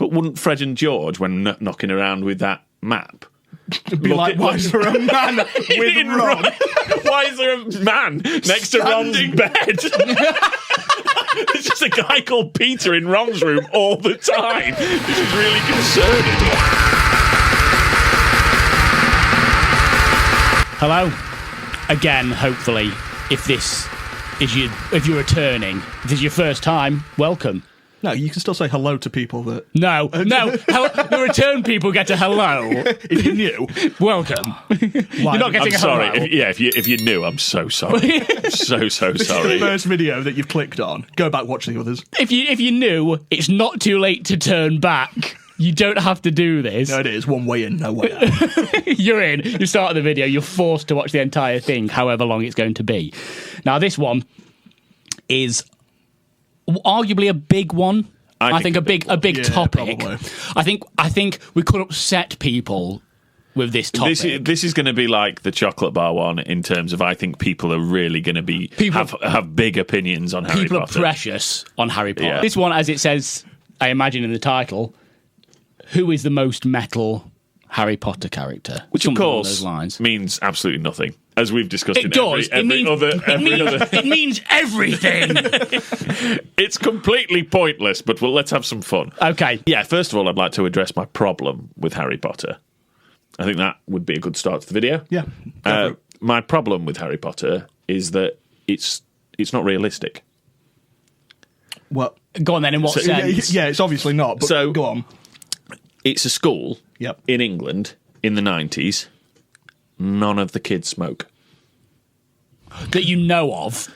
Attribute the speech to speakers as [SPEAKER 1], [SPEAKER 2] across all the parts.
[SPEAKER 1] But wouldn't Fred and George, when knocking around with that map,
[SPEAKER 2] be like, why is there a man with Ron?
[SPEAKER 1] Why is there a man next to Ron's bed? There's just a guy called Peter in Ron's room all the time. This is really concerning.
[SPEAKER 3] Hello. Again, hopefully, if you're returning, if this is your first time, welcome.
[SPEAKER 2] No, you can still say hello to people that...
[SPEAKER 3] No. The return people get a hello.
[SPEAKER 2] If you're new.
[SPEAKER 3] Welcome. You're not getting a hello.
[SPEAKER 1] If you're new, I'm so sorry. I'm so sorry.
[SPEAKER 2] This is the first video that you've clicked on. Go back, watch the others.
[SPEAKER 3] If you're new, it's not too late to turn back. You don't have to do this.
[SPEAKER 2] No, it is. One way in, no way out.
[SPEAKER 3] You're in. You start the video. You're forced to watch the entire thing, however long it's going to be. Now, this one is arguably a big one. I think a big topic.
[SPEAKER 2] Probably.
[SPEAKER 3] I think we could upset people with this topic.
[SPEAKER 1] This is going to be like the chocolate bar one in terms of I think people are really going to have big opinions on Harry Potter.
[SPEAKER 3] People are precious on Harry Potter.
[SPEAKER 1] Yeah.
[SPEAKER 3] This one, as it says, I imagine in the title, who is the most metal Harry Potter character?
[SPEAKER 1] Which,
[SPEAKER 3] Something
[SPEAKER 1] of course,
[SPEAKER 3] along those lines.
[SPEAKER 1] means absolutely nothing, as we've discussed
[SPEAKER 3] It does.
[SPEAKER 1] every other...
[SPEAKER 3] It means everything.
[SPEAKER 1] It's completely pointless, but let's have some fun.
[SPEAKER 3] Okay.
[SPEAKER 1] Yeah, first of all, I'd like to address my problem with Harry Potter. I think that would be a good start to the video.
[SPEAKER 2] Yeah.
[SPEAKER 1] My problem with Harry Potter is that it's not realistic.
[SPEAKER 2] Well,
[SPEAKER 3] Go on then, in what sense?
[SPEAKER 2] Yeah, it's obviously not, but
[SPEAKER 1] So-
[SPEAKER 2] go on.
[SPEAKER 1] It's a school
[SPEAKER 2] Yep.
[SPEAKER 1] in England in the 90s. None of the kids smoke.
[SPEAKER 3] That you know of.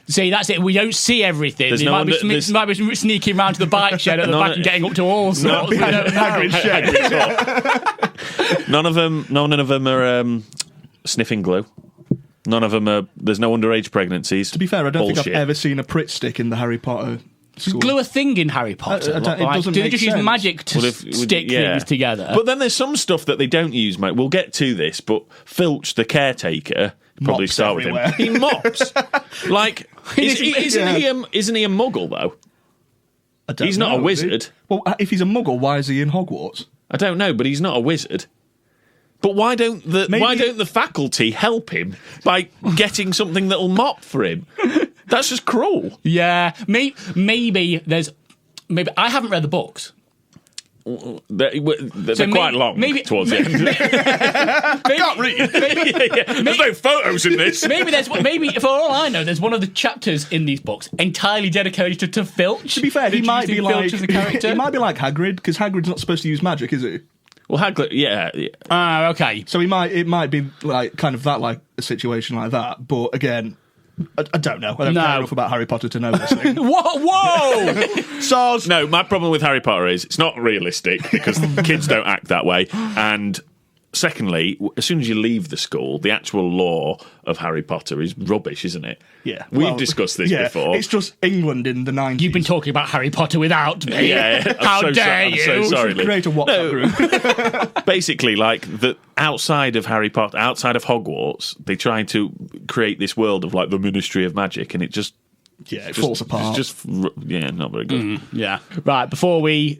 [SPEAKER 3] See, that's it. We don't see everything.
[SPEAKER 1] There's
[SPEAKER 3] You
[SPEAKER 1] no
[SPEAKER 3] might,
[SPEAKER 1] one
[SPEAKER 3] be,
[SPEAKER 1] that- there's-
[SPEAKER 3] might be sneaking round to the bike shed at the back and getting up to all sorts. We don't know.
[SPEAKER 2] Hagrid's
[SPEAKER 1] None of them are sniffing glue. None of them are... There's no underage pregnancies.
[SPEAKER 2] To be fair, I don't think
[SPEAKER 1] Bullshit.
[SPEAKER 2] I've ever seen a Pritt stick in the Harry Potter school.
[SPEAKER 3] Glue a thing in Harry Potter.
[SPEAKER 2] I don't- it doesn't
[SPEAKER 3] do they
[SPEAKER 2] make
[SPEAKER 3] just use
[SPEAKER 2] sense.
[SPEAKER 3] magic to stick things together?
[SPEAKER 1] But then there's some stuff that they don't use, mate. We'll get to this, but Filch, the caretaker, probably
[SPEAKER 2] Mops
[SPEAKER 1] start
[SPEAKER 2] everywhere.
[SPEAKER 1] with him. He mops. Like, isn't he a Muggle, though?
[SPEAKER 2] I don't
[SPEAKER 1] He's not
[SPEAKER 2] know,
[SPEAKER 1] a wizard.
[SPEAKER 2] is he? Well, if he's a Muggle, why is he in Hogwarts?
[SPEAKER 1] I don't know, but he's not a wizard. But why don't the faculty help him by getting something that'll mop for him? That's just cruel.
[SPEAKER 3] Yeah, maybe there's... Maybe I haven't read the books.
[SPEAKER 1] They're quite long towards the end.
[SPEAKER 3] I can't read.
[SPEAKER 1] There's no photos in this.
[SPEAKER 3] Maybe for all I know, there's one of the chapters in these books entirely dedicated to Filch.
[SPEAKER 2] To be fair, he might be like
[SPEAKER 3] Filch as a character.
[SPEAKER 2] he might be like Hagrid, because Hagrid's not supposed to use magic, is he?
[SPEAKER 1] Well, Hagrid, yeah.
[SPEAKER 3] Ah, okay.
[SPEAKER 2] So it might be like kind of that, like a situation like that. But again, I don't know. I don't care enough about Harry Potter to know this thing.
[SPEAKER 3] Whoa!
[SPEAKER 2] Soz.
[SPEAKER 1] No, my problem with Harry Potter is it's not realistic because kids don't act that way. And secondly, as soon as you leave the school, the actual lore of Harry Potter is rubbish, isn't it?
[SPEAKER 2] Yeah.
[SPEAKER 1] We've discussed this before.
[SPEAKER 2] It's just England in the 90s.
[SPEAKER 3] You've been talking about Harry Potter without me.
[SPEAKER 1] Yeah,
[SPEAKER 3] How dare you?
[SPEAKER 1] I'm so sorry, Lee.
[SPEAKER 2] Create a WhatsApp group.
[SPEAKER 1] Basically, like, the outside of Harry Potter, outside of Hogwarts, they try to create this world of, like, the Ministry of Magic, and it just...
[SPEAKER 2] Yeah, it falls apart.
[SPEAKER 1] Not very good.
[SPEAKER 3] Yeah. Right, before we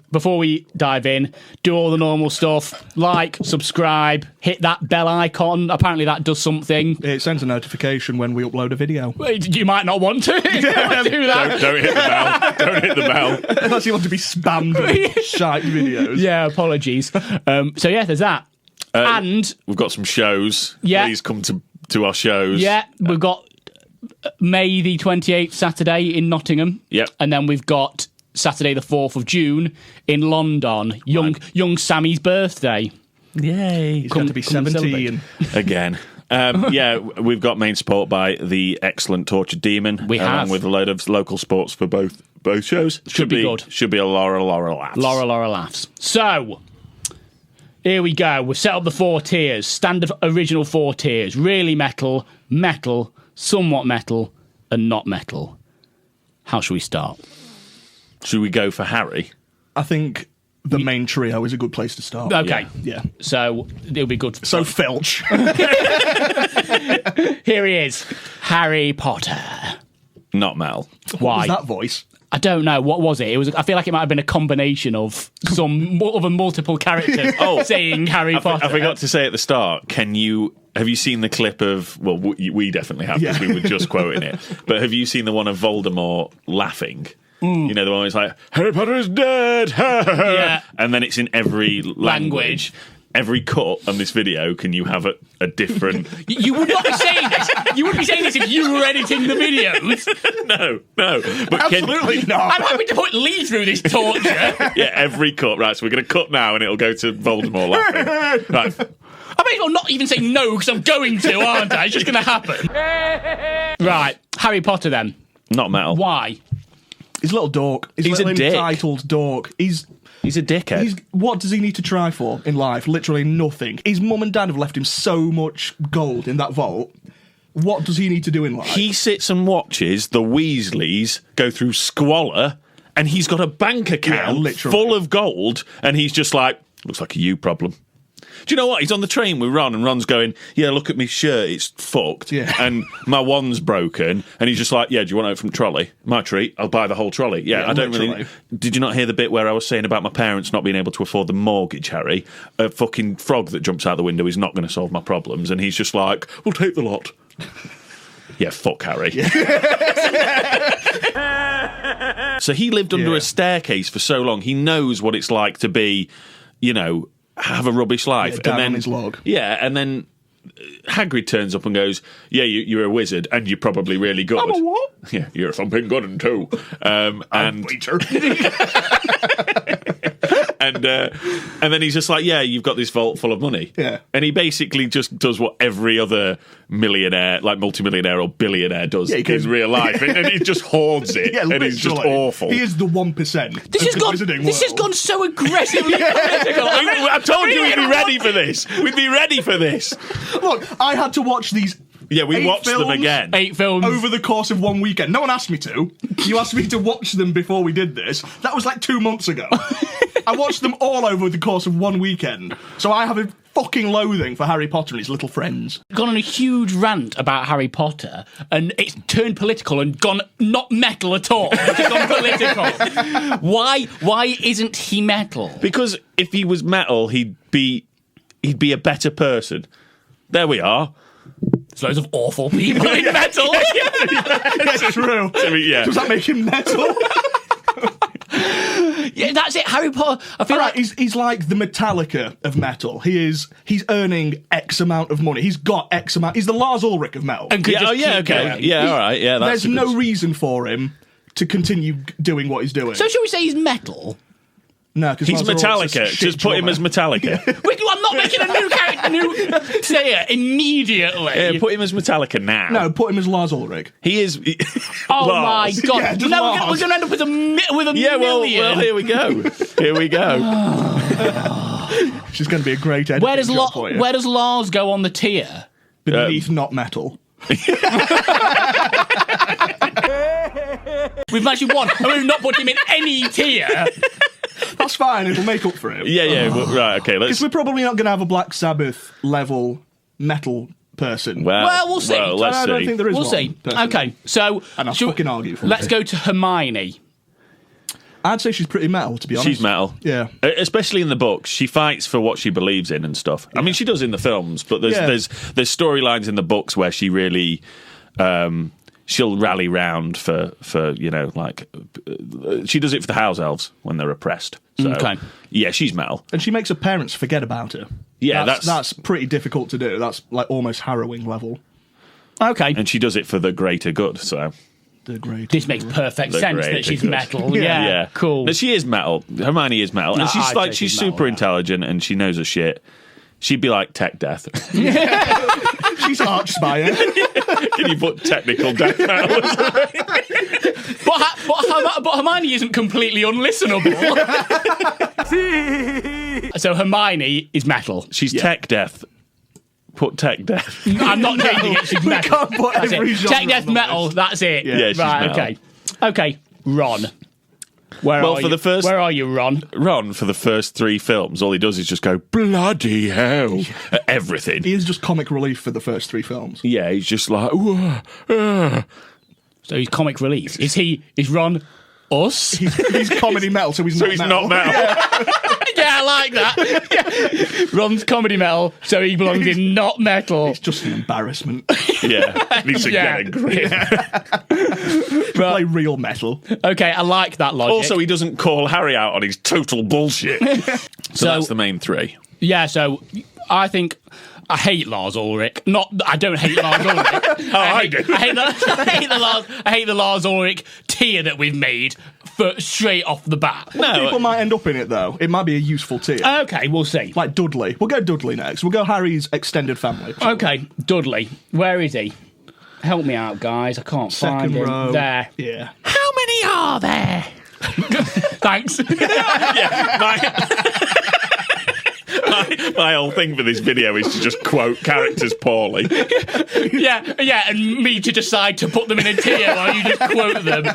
[SPEAKER 3] dive in, do all the normal stuff. Like, subscribe, hit that bell icon. Apparently that does something.
[SPEAKER 2] It sends a notification when we upload a video.
[SPEAKER 3] You might not want to. Do that.
[SPEAKER 1] Don't hit the bell. Don't hit the bell.
[SPEAKER 2] Unless you want to be spammed with shite videos.
[SPEAKER 3] Yeah, apologies. So yeah, there's that. And
[SPEAKER 1] we've got some shows.
[SPEAKER 3] Yeah.
[SPEAKER 1] Please come to our shows.
[SPEAKER 3] Yeah, we've got May the 28th, Saturday in Nottingham.
[SPEAKER 1] Yep.
[SPEAKER 3] And then we've got Saturday the 4th of June in London. Young Sammy's birthday.
[SPEAKER 2] Yay. He's going to be 17.
[SPEAKER 1] Again. Yeah, we've got main support by the excellent Tortured Demon.
[SPEAKER 3] We have.
[SPEAKER 1] Along with a load of local sports for both shows.
[SPEAKER 3] Should be good.
[SPEAKER 1] Should be a Laura laughs.
[SPEAKER 3] Laura laughs. So, here we go. We've set up the 4 tiers. Standard original 4 tiers. Really metal, metal, somewhat metal, and not metal. How shall we start?
[SPEAKER 1] Should we go for Harry?
[SPEAKER 2] I think the main trio is a good place to start.
[SPEAKER 3] Okay.
[SPEAKER 2] Yeah.
[SPEAKER 3] So, it'll be good.
[SPEAKER 2] So Filch.
[SPEAKER 3] Here he is. Harry Potter.
[SPEAKER 1] Not Mel.
[SPEAKER 2] What
[SPEAKER 3] Why?
[SPEAKER 2] was that voice?
[SPEAKER 3] I don't know. What was it? I feel like it might have been a combination of some other multiple characters saying Harry Potter.
[SPEAKER 1] I forgot to say at the start, have you seen the clip of, well, we definitely have because we were just quoting it, but have you seen the one of Voldemort laughing? You know, the one where it's like, Harry Potter is dead! Yeah. And then it's in every language. Every cut on this video, can you have a different...
[SPEAKER 3] You would not be saying this. You wouldn't be saying this if you were editing the videos.
[SPEAKER 1] No. But
[SPEAKER 2] Absolutely not.
[SPEAKER 3] I'm happy to put Lee through this torture.
[SPEAKER 1] Yeah, every cut. Right, so we're going to cut now and it'll go to Voldemort laughing. Right.
[SPEAKER 3] I may as well not even say no because I'm going to, aren't I? It's just going to happen. Right, Harry Potter then.
[SPEAKER 1] Not metal.
[SPEAKER 3] Why?
[SPEAKER 2] He's a little dork.
[SPEAKER 1] He's a dick.
[SPEAKER 2] Entitled dork. He's
[SPEAKER 1] a dickhead.
[SPEAKER 2] What does he need to try for in life? Literally nothing. His mum and dad have left him so much gold in that vault. What does he need to do in life?
[SPEAKER 1] He sits and watches the Weasleys go through squalor, and he's got a bank account full of gold, and he's just like, looks like a you problem. Do you know what? He's on the train with Ron, and Ron's going, yeah, look at me shirt, it's fucked. Yeah. And my wand's broken. And he's just like, yeah, do you want it from trolley? My treat, I'll buy the whole trolley. Yeah, I don't really... Did you not hear the bit where I was saying about my parents not being able to afford the mortgage, Harry? A fucking frog that jumps out the window is not going to solve my problems. And he's just like, we'll take the lot. Yeah, fuck Harry. Yeah. So he lived under a staircase for so long. He knows what it's like to be, you know... have a rubbish life.
[SPEAKER 2] And then on his log.
[SPEAKER 1] Yeah, and then Hagrid turns up and goes, yeah, you're a wizard and you're probably really good.
[SPEAKER 2] I'm a what?
[SPEAKER 1] Yeah, you're a thumping good one too. And and then he's just like, yeah, you've got this vault full of money.
[SPEAKER 2] Yeah.
[SPEAKER 1] And he basically just does what every other millionaire, like multimillionaire or billionaire does in real life. And he just hoards it. Yeah, and he's just awful.
[SPEAKER 2] He is the 1%.
[SPEAKER 3] This has gone so aggressively political.
[SPEAKER 1] I told you we'd be ready for this. We'd be ready for this.
[SPEAKER 2] Look, I had to watch these.
[SPEAKER 1] Yeah, we watched them again.
[SPEAKER 3] 8 films.
[SPEAKER 2] Over the course of one weekend. No one asked me to. You asked me to watch them before we did this. That was like 2 months ago. I watched them all over the course of one weekend. So I have a fucking loathing for Harry Potter and his little friends.
[SPEAKER 3] Gone on a huge rant about Harry Potter, and it's turned political and gone not metal at all. It's gone political. Why isn't he metal?
[SPEAKER 1] Because if he was metal, he'd be a better person. There we are.
[SPEAKER 3] There's loads of awful people in metal.
[SPEAKER 2] That's true.
[SPEAKER 1] Yeah.
[SPEAKER 2] Does that make him metal?
[SPEAKER 3] Yeah, that's it. Harry Potter. I feel like
[SPEAKER 2] he's like the Metallica of metal. He's earning X amount of money. He's got X amount. He's the Lars Ulrich of metal.
[SPEAKER 3] And
[SPEAKER 1] okay.
[SPEAKER 3] Going.
[SPEAKER 1] Yeah, all right. Yeah,
[SPEAKER 2] there's no reason for him to continue doing what he's doing.
[SPEAKER 3] So shall we say he's metal?
[SPEAKER 2] No, because
[SPEAKER 1] he's Metallica. Just put him as Metallica.
[SPEAKER 3] I'm not making a new character, new player immediately.
[SPEAKER 1] Yeah, put him as Metallica now.
[SPEAKER 2] No, put him as Lars Ulrich.
[SPEAKER 1] He is.
[SPEAKER 3] Oh
[SPEAKER 1] Lars.
[SPEAKER 3] my god!
[SPEAKER 2] Yeah,
[SPEAKER 3] we're going to end up with a million.
[SPEAKER 1] Well, here we go. Here we go.
[SPEAKER 2] She's going to be a great editor.
[SPEAKER 3] Where does Lars go on the tier?
[SPEAKER 2] Beneath not metal.
[SPEAKER 3] We've actually won, and we've not put him in any tier.
[SPEAKER 2] That's fine, it'll make up for it.
[SPEAKER 1] Yeah, right, okay.
[SPEAKER 2] Because we're probably not going to have a Black Sabbath level metal person.
[SPEAKER 3] Well, we'll see.
[SPEAKER 1] Let's see.
[SPEAKER 2] I don't think there is
[SPEAKER 3] We'll
[SPEAKER 2] one,
[SPEAKER 3] see.
[SPEAKER 2] personally.
[SPEAKER 3] Okay, so...
[SPEAKER 2] And I'll fucking argue for
[SPEAKER 3] Let's go to Hermione.
[SPEAKER 2] I'd say she's pretty metal, to be honest.
[SPEAKER 1] She's metal.
[SPEAKER 2] Yeah.
[SPEAKER 1] Especially in the books. She fights for what she believes in and stuff. Yeah. I mean, she does in the films, but there's storylines in the books where she really... she'll rally round for you know, like... she does it for the house elves when they're oppressed. So,
[SPEAKER 3] okay.
[SPEAKER 1] Yeah, she's metal.
[SPEAKER 2] And she makes her parents forget about her.
[SPEAKER 1] Yeah,
[SPEAKER 2] that's pretty difficult to do. That's like almost harrowing level.
[SPEAKER 3] Okay.
[SPEAKER 1] And she does it for the greater good, so...
[SPEAKER 3] This makes perfect sense that she's metal. Yeah, cool.
[SPEAKER 1] But she is metal. Hermione is metal. And she's super intelligent and she knows her shit. She'd be like Tech Death.
[SPEAKER 2] She's Archspire.
[SPEAKER 1] Can you put technical death metal?
[SPEAKER 3] But Hermione isn't completely unlistenable. So Hermione is metal.
[SPEAKER 1] She's Tech Death. Put Tech Death.
[SPEAKER 3] I'm not changing it. She's metal.
[SPEAKER 2] Can't put every genre
[SPEAKER 3] Tech Death metal. That's it.
[SPEAKER 1] Yeah, she's metal.
[SPEAKER 3] Okay. Ron. Where are you, Ron?
[SPEAKER 1] Ron, for the first 3 films, all he does is just go, bloody hell, at everything.
[SPEAKER 2] He is just comic relief for the first 3 films.
[SPEAKER 1] Yeah, he's just like,
[SPEAKER 3] So he's comic relief. Is Ron us.
[SPEAKER 2] He's comedy metal, so he's
[SPEAKER 1] not metal.
[SPEAKER 3] Yeah, I like that. Yeah. Ron's comedy metal, so he belongs in not metal.
[SPEAKER 2] It's just an embarrassment.
[SPEAKER 1] Yeah, needs to get a grip.
[SPEAKER 2] Play real metal.
[SPEAKER 3] Okay, I like that logic.
[SPEAKER 1] Also, he doesn't call Harry out on his total bullshit. So that's the main three.
[SPEAKER 3] Yeah, so I think I hate Lars Ulrich. I don't hate Lars Ulrich.
[SPEAKER 1] I do.
[SPEAKER 3] I hate the Lars Ulrich tier that we've made for straight off the bat.
[SPEAKER 2] People might end up in it though. It might be a useful tier.
[SPEAKER 3] Okay, we'll see.
[SPEAKER 2] Like Dudley. We'll go Dudley next. We'll go Harry's extended family.
[SPEAKER 3] Okay, Dudley. Where is he? Help me out, guys. I can't find him.
[SPEAKER 2] Row.
[SPEAKER 3] There.
[SPEAKER 2] Yeah.
[SPEAKER 3] How many are there? Thanks.
[SPEAKER 1] My whole thing for this video is to just quote characters poorly.
[SPEAKER 3] Yeah, and me to decide to put them in a tier while you just quote them.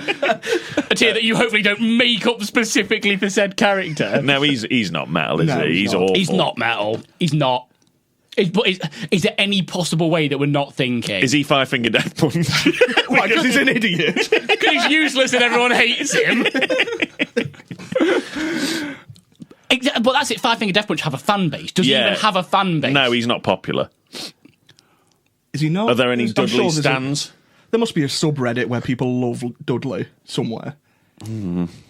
[SPEAKER 3] A tier that you hopefully don't make up specifically for said character.
[SPEAKER 1] No, he's not metal, is he? He's
[SPEAKER 2] not.
[SPEAKER 1] awful.
[SPEAKER 3] He's not metal. He's not. Is there any possible way that we're not thinking?
[SPEAKER 1] Is he Five Finger Death Punch?
[SPEAKER 2] Why, because he's an idiot?
[SPEAKER 3] Because he's useless and everyone hates him. But that's it. Five Finger Death Punch have a fan base. Does he even have a fan base?
[SPEAKER 1] No, he's not popular.
[SPEAKER 2] Is he not?
[SPEAKER 1] Are there any
[SPEAKER 2] I'm
[SPEAKER 1] Dudley
[SPEAKER 2] sure
[SPEAKER 1] stans?
[SPEAKER 2] There must be a subreddit where people love Dudley somewhere.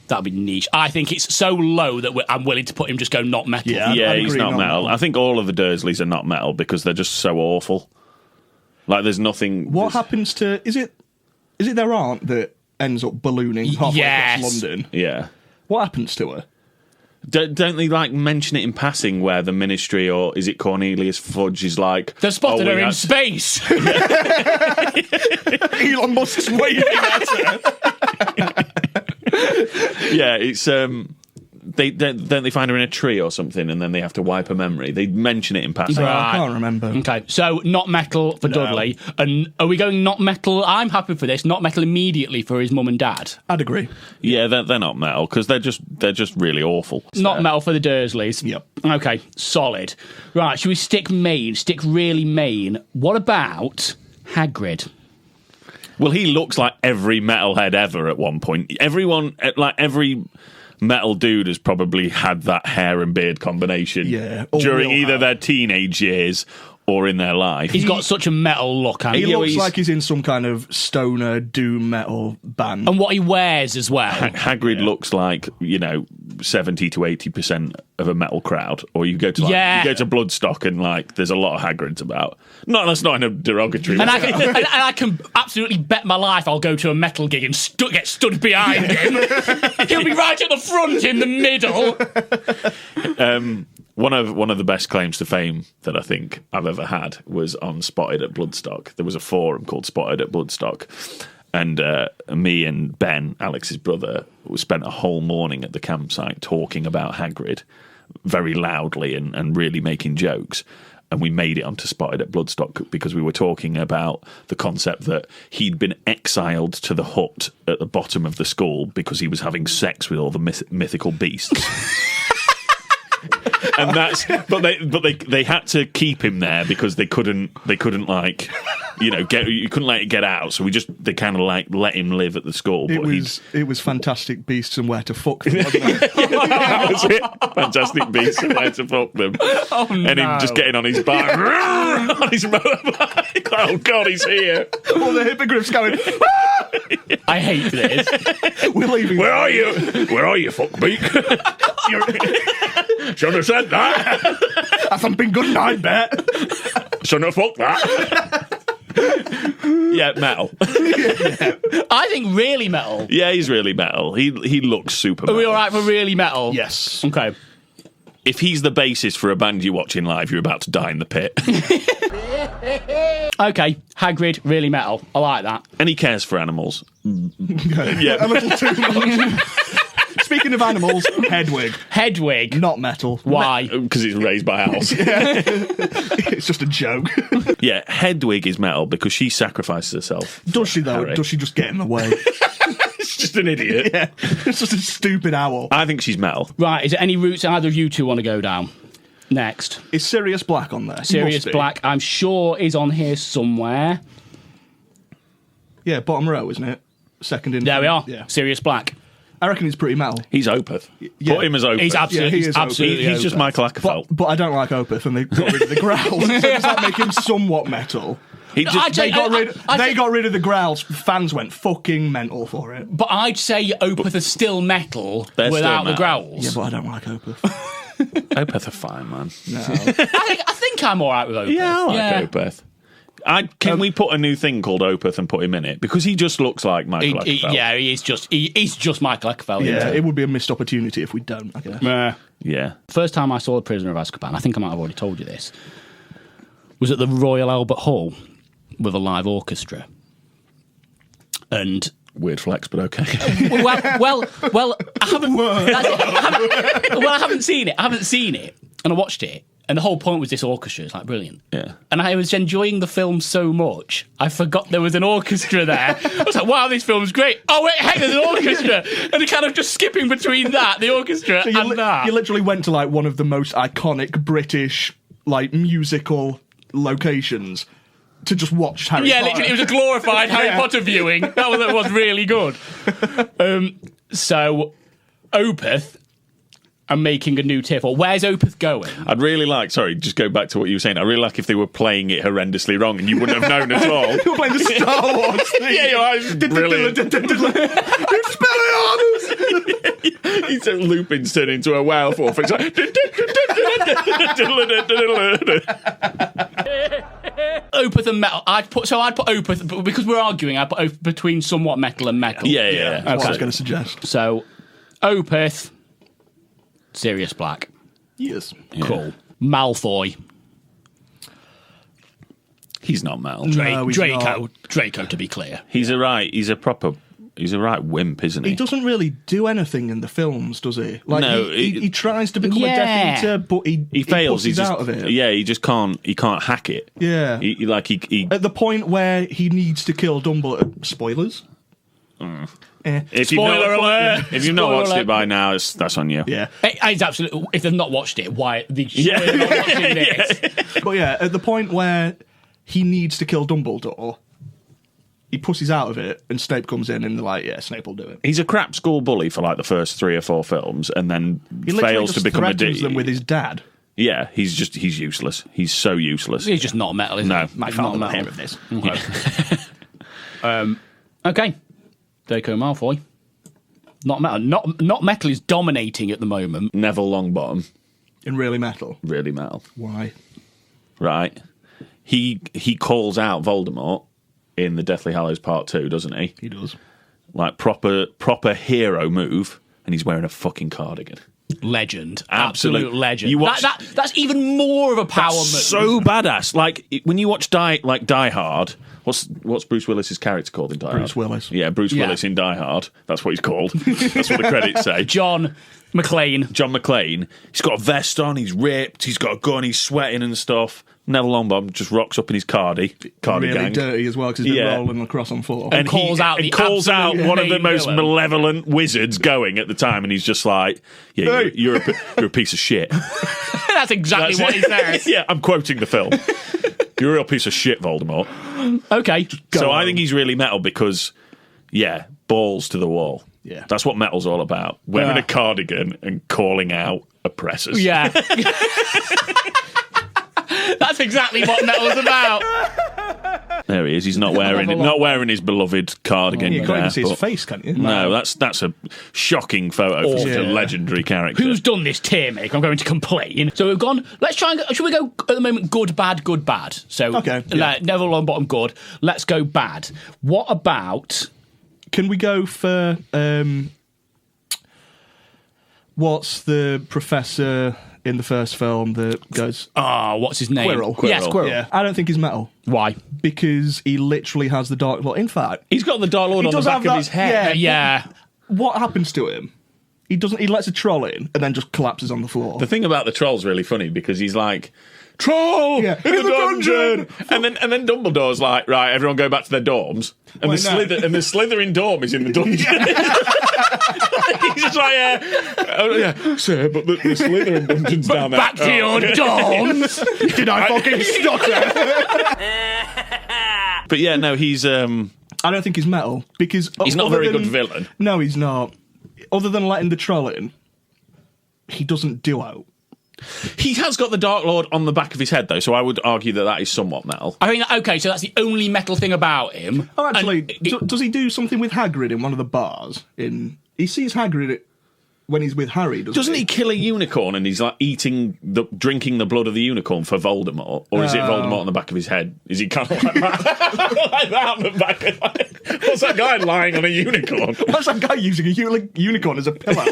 [SPEAKER 3] That'd be niche. I think it's so low that I'm willing to put him just go not metal.
[SPEAKER 1] Yeah, he's not metal. I think all of the Dursleys are not metal because they're just so awful. Like, there's nothing...
[SPEAKER 2] What happens to... Is it their aunt that ends up ballooning halfway across London?
[SPEAKER 1] Yeah.
[SPEAKER 2] What happens to her?
[SPEAKER 1] Don't they, like, mention it in passing where the Ministry, or is it Cornelius Fudge, is like...
[SPEAKER 3] They've spotted her in space.
[SPEAKER 2] Elon Musk's waving at her.
[SPEAKER 1] Yeah, it's... don't they find her in a tree or something and then they have to wipe her memory? They mention it in passing.
[SPEAKER 2] I can't remember.
[SPEAKER 3] Okay, so not metal for Dudley. And are we going not metal? I'm happy for this. Not metal immediately for his mum and dad.
[SPEAKER 2] I'd agree.
[SPEAKER 1] Yeah, they're not metal because they're just really awful.
[SPEAKER 3] Not metal for the Dursleys.
[SPEAKER 2] Yep.
[SPEAKER 3] Okay, solid. Right, should we stick really main? What about Hagrid?
[SPEAKER 1] Well, he looks like every metalhead ever at one point. Everyone, like every metal dude has probably had that hair and beard combination during either their teenage years or in their life.
[SPEAKER 3] He's got such a metal look.
[SPEAKER 2] He looks like he's in some kind of stoner doom metal band.
[SPEAKER 3] And what he wears as well.
[SPEAKER 1] Hagrid looks like, 70 to 80% of a metal crowd. Or you go to you go to Bloodstock and there's a lot of Hagrids about. No, that's not in a derogatory way.
[SPEAKER 3] And I can absolutely bet my life I'll go to a metal gig and get stood behind him. He'll be right at the front in the middle.
[SPEAKER 1] One of the best claims to fame that I think I've ever had was on Spotted at Bloodstock. There was a forum called Spotted at Bloodstock, and me and Ben, Alex's brother, spent a whole morning at the campsite talking about Hagrid very loudly and really making jokes. And we made it onto Spotted at Bloodstock because we were talking about the concept that he'd been exiled to the hut at the bottom of the school because he was having sex with all the mythical beasts. And they had to keep him there because they couldn't you couldn't let it get out, so they kind of let him live at the school.
[SPEAKER 2] It was Fantastic Beasts and Where to Fuck Them, wasn't it?
[SPEAKER 1] That was it. Fantastic Beasts and Where to Fuck Them.
[SPEAKER 3] Oh, no.
[SPEAKER 1] And him just getting on his bike, on his motorbike. Oh God, he's here!
[SPEAKER 2] All the hippogriffs going.
[SPEAKER 3] I hate this.
[SPEAKER 2] We're leaving.
[SPEAKER 1] Where are you? Where are you, fuckbeak? Shouldn't have said that.
[SPEAKER 2] That's something good night, bet.
[SPEAKER 1] Shouldn't have fucked that. Yeah, metal.
[SPEAKER 3] I think really metal.
[SPEAKER 1] Yeah, he's really metal. He looks super metal.
[SPEAKER 3] Are we all right for really metal?
[SPEAKER 2] Yes.
[SPEAKER 3] Okay.
[SPEAKER 1] If he's the basis for a band you're watching live, you're about to die in the pit.
[SPEAKER 3] Okay, Hagrid, really metal. I like that.
[SPEAKER 1] And he cares for animals.
[SPEAKER 2] Yeah, a little too much. Speaking of animals,
[SPEAKER 3] Hedwig.
[SPEAKER 2] Not metal.
[SPEAKER 3] Why?
[SPEAKER 1] Because it's raised by owls.
[SPEAKER 2] It's just a joke.
[SPEAKER 1] Yeah, Hedwig is metal because she sacrifices herself.
[SPEAKER 2] Does she, though?
[SPEAKER 1] Harry.
[SPEAKER 2] Does she just get in the way?
[SPEAKER 1] She's just an idiot.
[SPEAKER 2] Yeah, it's just a stupid owl.
[SPEAKER 1] I think she's metal.
[SPEAKER 3] Right, is there any routes either of you two want to go down? Next.
[SPEAKER 2] Is Sirius Black on there?
[SPEAKER 3] Sirius Black, I'm sure, is on here somewhere.
[SPEAKER 2] Yeah, bottom row, isn't it? Second in.
[SPEAKER 3] There we are.
[SPEAKER 2] Yeah.
[SPEAKER 3] Sirius Black.
[SPEAKER 2] I reckon he's pretty metal.
[SPEAKER 1] He's Opeth.
[SPEAKER 2] Yeah.
[SPEAKER 1] Put him as Opeth.
[SPEAKER 3] He's absolutely,
[SPEAKER 2] he is
[SPEAKER 3] absolutely.
[SPEAKER 1] He's just
[SPEAKER 3] Opeth.
[SPEAKER 1] Michael Ackerfeld.
[SPEAKER 2] But I don't like Opeth, and they got rid of the growls. So does that make him somewhat metal?
[SPEAKER 1] He just,
[SPEAKER 2] They got rid of the growls. Fans went fucking mental for it.
[SPEAKER 3] But I'd say Opeth is still metal
[SPEAKER 1] They're
[SPEAKER 3] without
[SPEAKER 1] still
[SPEAKER 3] the
[SPEAKER 1] metal.
[SPEAKER 3] growls.
[SPEAKER 2] Yeah, but I don't like Opeth.
[SPEAKER 1] Opeth are fine, man.
[SPEAKER 2] No.
[SPEAKER 3] I think I'm all right with Opeth.
[SPEAKER 1] Yeah, I like Opeth. Can we put a new thing called Opeth and put him in it? Because he just looks like Michael Ackerfeld.
[SPEAKER 3] He's just Michael Ackerfeld.
[SPEAKER 2] Yeah, it would be a missed opportunity if we don't, I guess.
[SPEAKER 1] Yeah.
[SPEAKER 3] First time I saw The Prisoner of Azkaban, I think I might have already told you this, was at the Royal Albert Hall with a live orchestra. And
[SPEAKER 1] Weird flex, but okay.
[SPEAKER 3] well, I haven't seen it. And I watched it. And the whole point was this orchestra. It's like brilliant.
[SPEAKER 1] Yeah.
[SPEAKER 3] And I was enjoying the film so much, I forgot there was an orchestra there. I was like, wow, this film's great. Oh, wait, hey, there's an orchestra. And it kind of just skipping between the orchestra,
[SPEAKER 2] So
[SPEAKER 3] and that.
[SPEAKER 2] You literally went to like one of the most iconic British like musical locations to just watch Harry Potter.
[SPEAKER 3] Literally, it was a glorified Harry Potter viewing. That was really good. So, Opeth are making a new tier for. Where's Opeth going?
[SPEAKER 1] I'd really like, just go back to what you were saying. I really like if they were playing it horrendously wrong and you wouldn't have known at all.
[SPEAKER 2] You were playing the Star Wars thing.
[SPEAKER 1] Yeah, you're right. Brilliant. He said Lupin's turned into a werewolf. It's like...
[SPEAKER 3] Opeth and metal. I'd put Opeth, because we're arguing, I'd put Opeth between somewhat metal and metal.
[SPEAKER 1] Yeah.
[SPEAKER 2] That's what I was going to suggest.
[SPEAKER 3] So, Opeth, Sirius Black.
[SPEAKER 2] Yes.
[SPEAKER 3] Cool. Malfoy.
[SPEAKER 1] He's not metal.
[SPEAKER 3] Draco, to be clear.
[SPEAKER 1] He's a right wimp, isn't he?
[SPEAKER 2] He doesn't really do anything in the films, does he? Like,
[SPEAKER 1] No,
[SPEAKER 2] he tries to become a Death Eater, but he
[SPEAKER 1] fails.
[SPEAKER 2] He's
[SPEAKER 1] Just,
[SPEAKER 2] out of it.
[SPEAKER 1] Yeah, he just can't. He can't hack it.
[SPEAKER 2] Yeah.
[SPEAKER 1] He
[SPEAKER 2] At the point where he needs to kill Dumbledore. Spoilers.
[SPEAKER 3] Spoiler alert!
[SPEAKER 1] If you've not watched it by now, that's on you.
[SPEAKER 2] Yeah.
[SPEAKER 3] It's absolutely. If they've not watched it, why they surely not watching this?
[SPEAKER 2] But yeah, at the point where he needs to kill Dumbledore, he pushes out of it, and Snape comes in, and they're like, "Yeah, Snape will do it."
[SPEAKER 1] He's a crap school bully for like the first 3 or 4 films, and then
[SPEAKER 2] He
[SPEAKER 1] fails to become a
[SPEAKER 2] threatens them with his dad.
[SPEAKER 1] Yeah, he's useless. He's so useless.
[SPEAKER 3] He's just not metal, isn't he?
[SPEAKER 2] My father will hear of this.
[SPEAKER 3] Okay. Draco Malfoy. Not metal. Not metal is dominating at the moment.
[SPEAKER 1] Neville Longbottom,
[SPEAKER 2] In really metal.
[SPEAKER 1] really metal.
[SPEAKER 2] Why?
[SPEAKER 1] Right. He calls out Voldemort in the Deathly Hallows Part 2, doesn't he?
[SPEAKER 2] He does.
[SPEAKER 1] Like proper hero move, and he's wearing a fucking cardigan.
[SPEAKER 3] Legend.
[SPEAKER 1] Absolute
[SPEAKER 3] legend.
[SPEAKER 1] You watch-
[SPEAKER 3] That's even more of a power move.
[SPEAKER 1] So badass. Like when you watch Die Hard, what's Bruce Willis's character called in Die Hard?
[SPEAKER 2] Bruce Willis.
[SPEAKER 1] Yeah, Bruce Willis in Die Hard. That's what he's called. That's what the credits say.
[SPEAKER 3] John McClane.
[SPEAKER 1] He's got a vest on, he's ripped, he's got a gun, he's sweating and stuff. Neville Longbottom just rocks up in his cardi
[SPEAKER 2] Really
[SPEAKER 1] gang.
[SPEAKER 2] dirty as well, because he's been rolling across on floor.
[SPEAKER 3] And calls out
[SPEAKER 1] one of the most
[SPEAKER 3] villain.
[SPEAKER 1] malevolent wizards going at the time, and he's just like, "Yeah, you're a piece of shit."
[SPEAKER 3] That's exactly what he says.
[SPEAKER 1] Yeah, I'm quoting the film. You're a real piece of shit, Voldemort.
[SPEAKER 3] Okay.
[SPEAKER 1] So I think he's really metal because, balls to the wall.
[SPEAKER 2] Yeah.
[SPEAKER 1] That's what metal's all about. Wearing a cardigan and calling out oppressors.
[SPEAKER 3] Yeah. That's exactly what metal's about.
[SPEAKER 1] There he is. He's not wearing his beloved cardigan.
[SPEAKER 2] You can't even see his face, can't you?
[SPEAKER 1] No, that's a shocking photo for such a legendary character.
[SPEAKER 3] Who's done this tier, Mick? I'm going to complain. So we've gone. Let's try and. Should we go at the moment? Good, bad, good, bad. So
[SPEAKER 2] Okay, yeah.
[SPEAKER 3] Neville Longbottom, good. Let's go bad. What about?
[SPEAKER 2] Can we go for what's the professor in the first film that goes
[SPEAKER 3] What's his name?
[SPEAKER 2] Quirrell?
[SPEAKER 3] Yes, Quirrell.
[SPEAKER 2] Yeah, I don't think he's metal
[SPEAKER 3] Why?
[SPEAKER 2] because he literally has the Dark Lord. In fact,
[SPEAKER 1] He's got the Dark Lord
[SPEAKER 2] he
[SPEAKER 1] on the
[SPEAKER 2] does
[SPEAKER 1] back
[SPEAKER 2] have
[SPEAKER 1] of
[SPEAKER 2] that-
[SPEAKER 1] his head.
[SPEAKER 3] Yeah.
[SPEAKER 2] what happens to him? He doesn't. He lets a troll in and then just collapses on the floor.
[SPEAKER 1] The thing about the troll's really funny because he's like, "Troll
[SPEAKER 2] Yeah.
[SPEAKER 1] in the dungeon," and then Dumbledore's like, "Right, everyone go back to their dorms," and
[SPEAKER 2] Wait, no.
[SPEAKER 1] the Slytherin dorm is in the dungeon. He's just like, sir, but the Slytherin dungeon's down there.
[SPEAKER 3] Back to your dorms.
[SPEAKER 2] Did I fucking stuck there?
[SPEAKER 1] But yeah, no, he's
[SPEAKER 2] I don't think he's metal because
[SPEAKER 1] not a
[SPEAKER 2] other
[SPEAKER 1] very
[SPEAKER 2] than-
[SPEAKER 1] good villain.
[SPEAKER 2] No, he's not. other than letting the troll in, he doesn't do out.
[SPEAKER 1] He has got the Dark Lord on the back of his head, though, so I would argue that is somewhat metal.
[SPEAKER 3] I mean, okay, so that's the only metal thing about him.
[SPEAKER 2] Oh, actually, does he do something with Hagrid in one of the bars? He sees Hagrid when he's with Harry, doesn't
[SPEAKER 1] he kill a unicorn and he's like drinking the blood of the unicorn for Voldemort? Or is it Voldemort on the back of his head? Is he kind of like that? Like that on the back of what's that guy lying on a unicorn?
[SPEAKER 2] What's that guy using a unicorn as a pillow?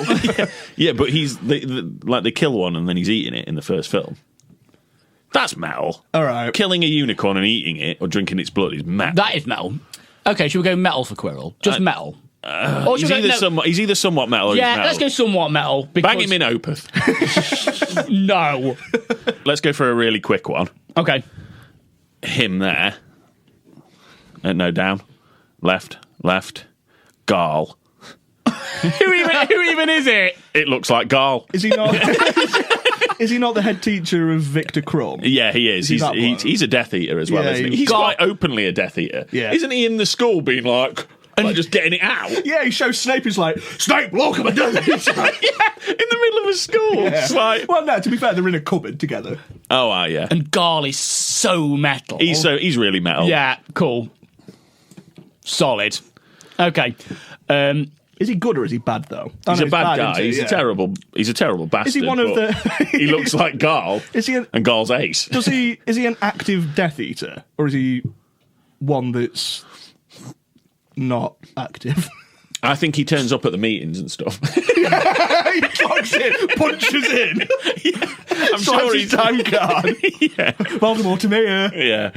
[SPEAKER 1] Yeah, but they kill one and then he's eating it in the first film. That's metal.
[SPEAKER 2] All right.
[SPEAKER 1] Killing a unicorn and eating it or drinking its blood is metal.
[SPEAKER 3] That is metal. Okay, should we go metal for Quirrell? Just metal.
[SPEAKER 1] He's either somewhat metal or he's metal.
[SPEAKER 3] Let's go somewhat metal.
[SPEAKER 1] Bang him in Opeth.
[SPEAKER 3] No.
[SPEAKER 1] Let's go for a really quick one.
[SPEAKER 3] Okay.
[SPEAKER 1] Him there. No, down. Left. Garl.
[SPEAKER 3] Who even is it?
[SPEAKER 1] It looks like Garl.
[SPEAKER 2] Is he not? Is he not the head teacher of Viktor Krum?
[SPEAKER 1] Yeah, he is. He's a Death Eater as well, isn't he? He's quite openly a Death Eater.
[SPEAKER 2] Yeah.
[SPEAKER 1] Isn't he in the school being like just getting it out?
[SPEAKER 2] Yeah, he shows Snape. He's like, Snape, look, I'm a Death Eater.
[SPEAKER 1] Yeah, in the middle of a school.
[SPEAKER 2] Yeah.
[SPEAKER 1] It's like,
[SPEAKER 2] well, no, to be fair, they're in a cupboard together.
[SPEAKER 1] Oh, yeah.
[SPEAKER 3] And Garl is so metal.
[SPEAKER 1] He's really metal.
[SPEAKER 3] Yeah, cool. Solid. Okay.
[SPEAKER 2] Is he good or is he bad though?
[SPEAKER 1] He's a bad guy. He's a terrible bastard.
[SPEAKER 2] Is he one of the?
[SPEAKER 1] He looks like Garl.
[SPEAKER 2] Is he?
[SPEAKER 1] And Garl's ace.
[SPEAKER 2] Is he an active Death Eater or is he one that's not active?
[SPEAKER 1] I think he turns up at the meetings and stuff.
[SPEAKER 2] He clocks in, punches in.
[SPEAKER 1] Yeah. I'm sure he's
[SPEAKER 2] time card.
[SPEAKER 1] Yeah.
[SPEAKER 2] Voldemort to me.
[SPEAKER 1] Yeah.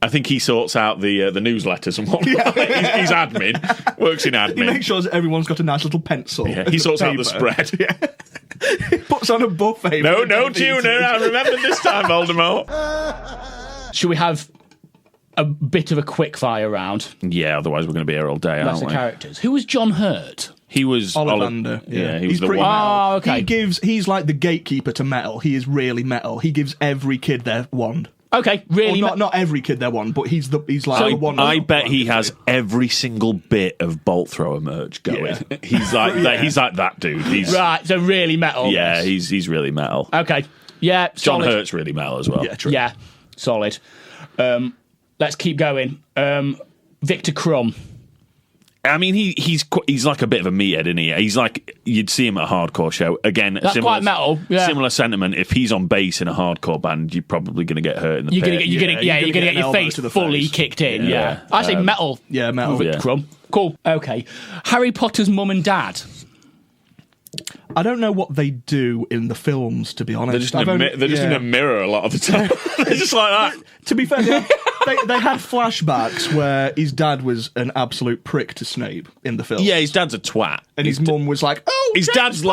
[SPEAKER 1] I think he sorts out the newsletters and whatnot. Yeah. He's admin, works in admin.
[SPEAKER 2] He makes sure that everyone's got a nice little pencil.
[SPEAKER 1] Yeah. He sorts out the spread.
[SPEAKER 2] Yeah. He puts on a buffet.
[SPEAKER 1] No tuna. I remember this time, Voldemort.
[SPEAKER 3] Should we have a bit of a quick fire round?
[SPEAKER 1] Yeah, otherwise we're going to be here all day,
[SPEAKER 3] That's
[SPEAKER 1] aren't we?
[SPEAKER 3] the characters. Who was John Hurt?
[SPEAKER 1] He was
[SPEAKER 2] Ollivander.
[SPEAKER 1] Yeah, he was
[SPEAKER 2] He's
[SPEAKER 1] the
[SPEAKER 2] pretty
[SPEAKER 1] one.
[SPEAKER 2] metal.
[SPEAKER 3] Oh, okay.
[SPEAKER 2] He's like the gatekeeper to metal. He is really metal. He gives every kid their wand.
[SPEAKER 3] Okay, really.
[SPEAKER 2] Well, not every kid their wand, but he's like the one.
[SPEAKER 1] I bet he has every single bit of bolt thrower merch going.
[SPEAKER 2] Yeah.
[SPEAKER 1] He's like that. He's like that dude. He's
[SPEAKER 3] Right, so really metal.
[SPEAKER 1] Yeah, he's really metal.
[SPEAKER 3] Okay. Yeah,
[SPEAKER 1] John
[SPEAKER 3] solid.
[SPEAKER 1] Hurt's really metal as well.
[SPEAKER 2] Yeah, true.
[SPEAKER 3] Yeah, solid. Let's keep going. Viktor Krum.
[SPEAKER 1] I mean, he's like a bit of a meathead, isn't he? He's like, you'd see him at a hardcore show. Again,
[SPEAKER 3] That's quite metal. Yeah.
[SPEAKER 1] Similar sentiment. If he's on bass in a hardcore band, you're probably going to get hurt in the
[SPEAKER 3] You're
[SPEAKER 1] pit.
[SPEAKER 3] gonna get your face fully kicked in. Yeah. I say metal.
[SPEAKER 2] Yeah, metal.
[SPEAKER 3] Viktor Krum. Cool. Okay. Harry Potter's mum and dad.
[SPEAKER 2] I don't know what they do in the films, to be honest.
[SPEAKER 1] They're just in a mirror a lot of the time. They're just like that.
[SPEAKER 2] To be fair, they had flashbacks where his dad was an absolute prick to Snape in the film.
[SPEAKER 1] Yeah, his dad's a twat.
[SPEAKER 2] And his mum was like, "Oh,
[SPEAKER 1] his dad is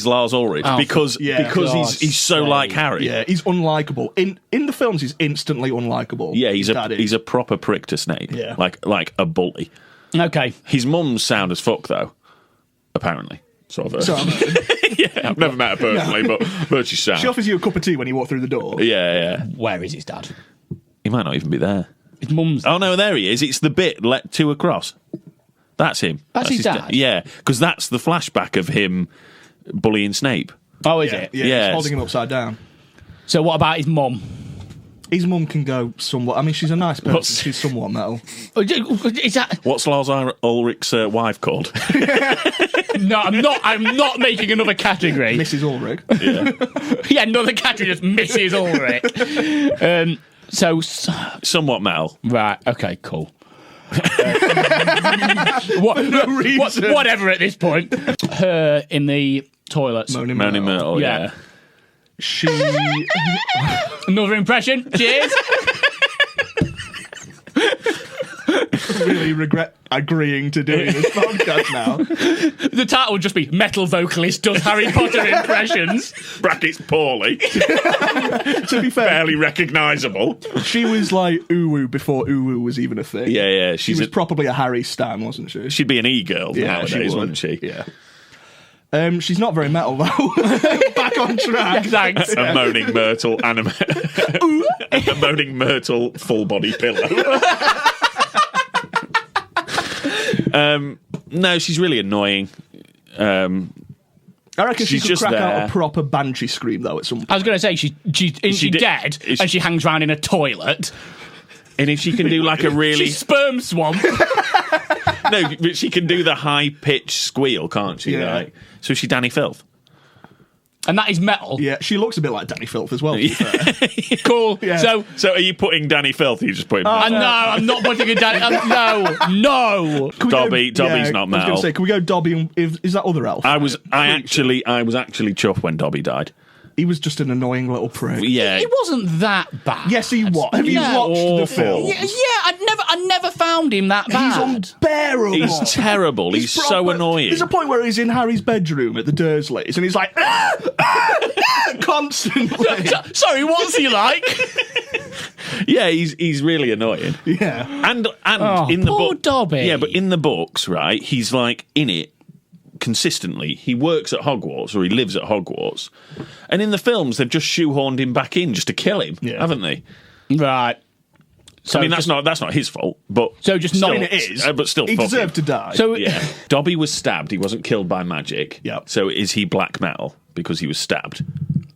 [SPEAKER 1] Lars Ulrich because he's so like Harry.
[SPEAKER 2] Yeah, he's unlikable. In the films, he's instantly unlikable.
[SPEAKER 1] Yeah, he's a proper prick to Snape.
[SPEAKER 2] Yeah.
[SPEAKER 1] like a bully.
[SPEAKER 3] Okay.
[SPEAKER 1] His mum's sound as fuck though. Apparently, sort of. Yeah, I've never met her personally, but she's sound.
[SPEAKER 2] She offers you a cup of tea when you walk through the door.
[SPEAKER 1] Yeah.
[SPEAKER 3] Where is his dad?
[SPEAKER 1] He might not even be there.
[SPEAKER 3] His mum's.
[SPEAKER 1] Oh no, there he is. It's the bit let two across. That's him.
[SPEAKER 3] That's his dad?
[SPEAKER 1] Yeah, because that's the flashback of him bullying Snape.
[SPEAKER 3] Oh, is it?
[SPEAKER 2] Yeah, he's holding him upside down.
[SPEAKER 3] So what about his mum?
[SPEAKER 2] His mum can go somewhat. I mean, she's a nice person. She's somewhat metal.
[SPEAKER 3] Is that?
[SPEAKER 1] What's Lars Ulrich's wife called?
[SPEAKER 3] No, I'm not making another category.
[SPEAKER 2] Mrs. Ulrich.
[SPEAKER 3] Yeah, another category, just Mrs. Ulrich. So
[SPEAKER 1] somewhat metal.
[SPEAKER 3] Right. Okay. Cool. Whatever at this point. Her in the toilets.
[SPEAKER 2] Moaning
[SPEAKER 1] Myrtle. Yeah.
[SPEAKER 2] She.
[SPEAKER 3] Another impression. Cheers.
[SPEAKER 2] I really regret agreeing to doing this podcast now.
[SPEAKER 3] The title would just be Metal Vocalist Does Harry Potter Impressions.
[SPEAKER 1] Brackets poorly.
[SPEAKER 2] To be fair,
[SPEAKER 1] barely recognisable.
[SPEAKER 2] She was like Uwu before Uwu was even a thing.
[SPEAKER 1] Yeah.
[SPEAKER 2] She was probably a Harry stan, wasn't she?
[SPEAKER 1] She'd be an e-girl nowadays, wouldn't she?
[SPEAKER 2] Yeah. She's not very metal though. Back on track.
[SPEAKER 3] Thanks.
[SPEAKER 1] A Moaning Myrtle a Moaning Myrtle full body pillow. No, she's really annoying.
[SPEAKER 2] I reckon she could
[SPEAKER 1] just
[SPEAKER 2] crack
[SPEAKER 1] there.
[SPEAKER 2] out a proper banshee scream, though, at some point.
[SPEAKER 3] I was going to say, she's dead, and she hangs around in a toilet.
[SPEAKER 1] And if she can do like a really...
[SPEAKER 3] She's sperm swamp.
[SPEAKER 1] No, but she can do the high-pitched squeal, can't she?
[SPEAKER 2] Yeah.
[SPEAKER 1] Like, so is she Danny Filth?
[SPEAKER 3] And that is metal.
[SPEAKER 2] Yeah, she looks a bit like Danny Filth as well, to be fair.
[SPEAKER 3] Cool.
[SPEAKER 2] Yeah.
[SPEAKER 3] So
[SPEAKER 1] are you putting Danny Filth? Or you just putting...
[SPEAKER 3] no, I'm not putting a Danny... no.
[SPEAKER 1] Dobby's not
[SPEAKER 2] I was
[SPEAKER 1] Mel.
[SPEAKER 2] going to say, can we go Dobby and... Is that other elf?
[SPEAKER 1] I was actually chuffed when Dobby died.
[SPEAKER 2] He was just an annoying little prick.
[SPEAKER 1] Yeah.
[SPEAKER 3] It wasn't that bad.
[SPEAKER 2] Yes, he was. Have you watched the film?
[SPEAKER 3] Yeah, I never found him that bad.
[SPEAKER 2] He's unbearable.
[SPEAKER 1] He's terrible. He's so annoying.
[SPEAKER 2] There's a point where he's in Harry's bedroom at the Dursleys and he's like, constantly.
[SPEAKER 3] Sorry, what's he like?
[SPEAKER 1] Yeah, he's really annoying.
[SPEAKER 2] Yeah.
[SPEAKER 1] And in the
[SPEAKER 3] poor
[SPEAKER 1] book,
[SPEAKER 3] Dobby.
[SPEAKER 1] Yeah, but in the books, right, he's like in it consistently. He works at Hogwarts, or he lives at Hogwarts, and in the films they've just shoehorned him back in just to kill him, haven't they?
[SPEAKER 3] Right. So
[SPEAKER 1] I mean, that's not his fault, but
[SPEAKER 3] So just
[SPEAKER 1] still,
[SPEAKER 3] not-
[SPEAKER 2] It is.
[SPEAKER 1] but still,
[SPEAKER 2] He
[SPEAKER 1] fuck
[SPEAKER 2] deserved
[SPEAKER 1] him.
[SPEAKER 2] to die.
[SPEAKER 3] So
[SPEAKER 1] Yeah, Dobby was stabbed. He wasn't killed by magic.
[SPEAKER 2] Yep.
[SPEAKER 1] So is he black metal because he was stabbed?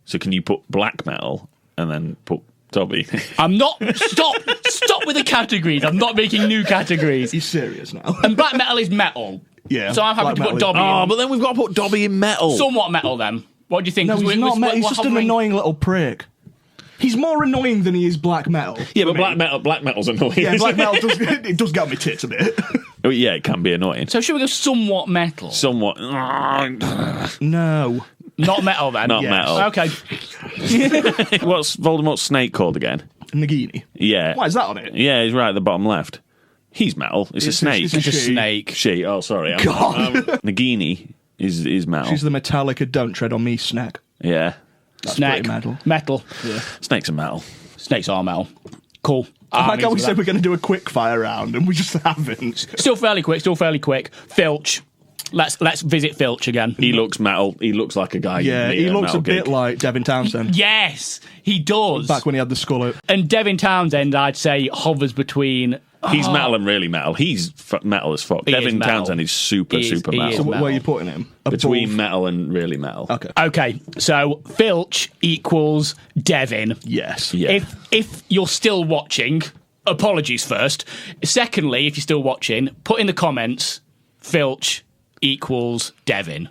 [SPEAKER 1] So can you put black metal and then put Dobby?
[SPEAKER 3] I'm not. Stop with the categories. I'm not making new categories.
[SPEAKER 2] He's serious now.
[SPEAKER 3] And black metal is metal.
[SPEAKER 2] Yeah,
[SPEAKER 3] So I'm happy
[SPEAKER 2] black
[SPEAKER 3] to put
[SPEAKER 2] metal
[SPEAKER 3] Dobby
[SPEAKER 1] Oh,
[SPEAKER 3] in.
[SPEAKER 1] but then we've got to put Dobby in metal.
[SPEAKER 3] Somewhat metal then. What do you think?
[SPEAKER 2] No,
[SPEAKER 3] 'Cause
[SPEAKER 2] he's not metal. He's
[SPEAKER 3] we're
[SPEAKER 2] just an
[SPEAKER 3] hovering-
[SPEAKER 2] annoying little prick. He's more annoying than he is black metal.
[SPEAKER 1] Yeah,
[SPEAKER 2] for
[SPEAKER 1] but
[SPEAKER 2] me.
[SPEAKER 1] black metal's annoying.
[SPEAKER 2] Yeah,
[SPEAKER 1] isn't
[SPEAKER 2] black
[SPEAKER 1] it?
[SPEAKER 2] metal does get on my tits a bit.
[SPEAKER 1] Oh, yeah, it can be annoying.
[SPEAKER 3] So should we go somewhat metal?
[SPEAKER 1] Somewhat.
[SPEAKER 2] No.
[SPEAKER 3] Not metal then.
[SPEAKER 1] Not
[SPEAKER 2] Yes.
[SPEAKER 1] metal.
[SPEAKER 3] Okay.
[SPEAKER 1] What's Voldemort's snake called again?
[SPEAKER 2] Nagini.
[SPEAKER 1] Yeah.
[SPEAKER 2] Why is that on it?
[SPEAKER 1] Yeah, he's right at the bottom left. He's metal. It's a snake.
[SPEAKER 2] it's
[SPEAKER 3] It's a
[SPEAKER 2] She.
[SPEAKER 3] snake.
[SPEAKER 1] She. Oh, sorry.
[SPEAKER 2] God.
[SPEAKER 1] Nagini is metal.
[SPEAKER 2] She's the Metallica Don't Tread on Me snack.
[SPEAKER 1] Yeah.
[SPEAKER 2] That's
[SPEAKER 3] Snake.
[SPEAKER 2] pretty metal.
[SPEAKER 3] Metal.
[SPEAKER 1] Snakes are metal.
[SPEAKER 3] Snakes are metal. Cool.
[SPEAKER 2] Like how we said we're going to do a quick fire round and we just haven't.
[SPEAKER 3] Still fairly quick. Filch. Let's visit Filch again.
[SPEAKER 1] He looks metal. He looks like a guy.
[SPEAKER 2] Yeah, he looks a bit
[SPEAKER 1] gig.
[SPEAKER 2] like Devin Townsend.
[SPEAKER 3] Yes, he does.
[SPEAKER 2] Back when he had the skull out.
[SPEAKER 3] And Devin Townsend, I'd say, hovers between.
[SPEAKER 1] He's metal and really metal. He's metal as fuck.
[SPEAKER 3] He is
[SPEAKER 1] Devin
[SPEAKER 3] metal.
[SPEAKER 1] Townsend is super
[SPEAKER 3] He is
[SPEAKER 1] metal.
[SPEAKER 2] So
[SPEAKER 3] metal.
[SPEAKER 2] where are you putting him?
[SPEAKER 1] Between
[SPEAKER 2] Above?
[SPEAKER 1] metal and really metal.
[SPEAKER 2] Okay.
[SPEAKER 3] Okay, so Filch equals Devin.
[SPEAKER 2] Yes.
[SPEAKER 1] Yeah.
[SPEAKER 3] If you're still watching, apologies first. Secondly, if you're still watching, put in the comments Filch equals Devin.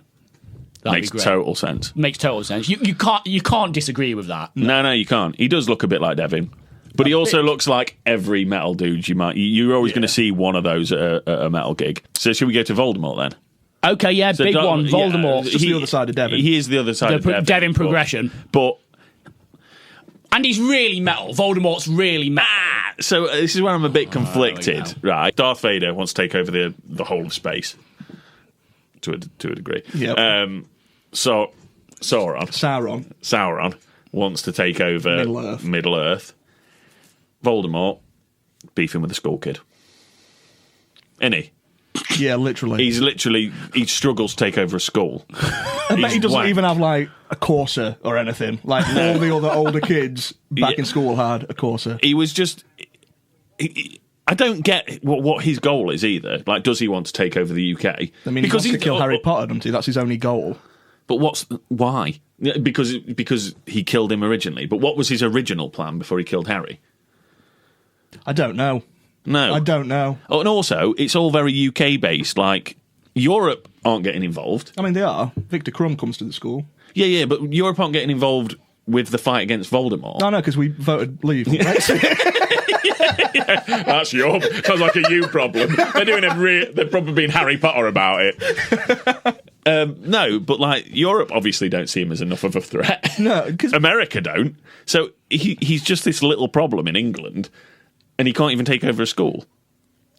[SPEAKER 3] That'd
[SPEAKER 1] Makes
[SPEAKER 3] be great.
[SPEAKER 1] total sense.
[SPEAKER 3] Makes total sense. You can't disagree with that.
[SPEAKER 1] No, you can't. He does look a bit like Devin. But he also looks like every metal dude you're always going to see one of those at a metal gig. So should we go to Voldemort then?
[SPEAKER 3] Okay, yeah,
[SPEAKER 1] So
[SPEAKER 3] big one. Voldemort.
[SPEAKER 2] Just the other side of Devin.
[SPEAKER 1] He is the other side of Devin.
[SPEAKER 3] Devin progression.
[SPEAKER 1] But
[SPEAKER 3] And he's really metal. Voldemort's really metal.
[SPEAKER 1] so this is where I'm a bit conflicted,
[SPEAKER 3] yeah.
[SPEAKER 1] right? Darth Vader wants to take over the whole of space to a degree.
[SPEAKER 2] Yep.
[SPEAKER 1] So
[SPEAKER 2] Sauron.
[SPEAKER 1] Sauron wants to take over Middle Earth. Voldemort beefing with the school kid. Isn't he?
[SPEAKER 2] Yeah, literally.
[SPEAKER 1] He struggles to take over a school.
[SPEAKER 2] I bet he doesn't
[SPEAKER 1] whacked.
[SPEAKER 2] even have like a Corsa or anything. Like all the other older kids back in school had a Corsa.
[SPEAKER 1] He was just. I don't get what his goal is either. Like, does he want to take over the UK?
[SPEAKER 2] I mean, he wants to kill Harry Potter, doesn't he? That's his only goal.
[SPEAKER 1] But why? Because he killed him originally. But what was his original plan before he killed Harry?
[SPEAKER 2] I don't know.
[SPEAKER 1] No,
[SPEAKER 2] I don't know.
[SPEAKER 1] Oh, and also, it's all very UK based. Like, Europe aren't getting involved.
[SPEAKER 2] I mean, they are. Viktor Krum comes to the school.
[SPEAKER 1] Yeah, but Europe aren't getting involved with the fight against Voldemort.
[SPEAKER 2] No, because we voted leave.
[SPEAKER 1] That's sounds like a you problem. They're probably being Harry Potter about it. No, but like Europe obviously don't see him as enough of a threat.
[SPEAKER 2] No, because
[SPEAKER 1] America don't. So he's just this little problem in England, and he can't even take over a school.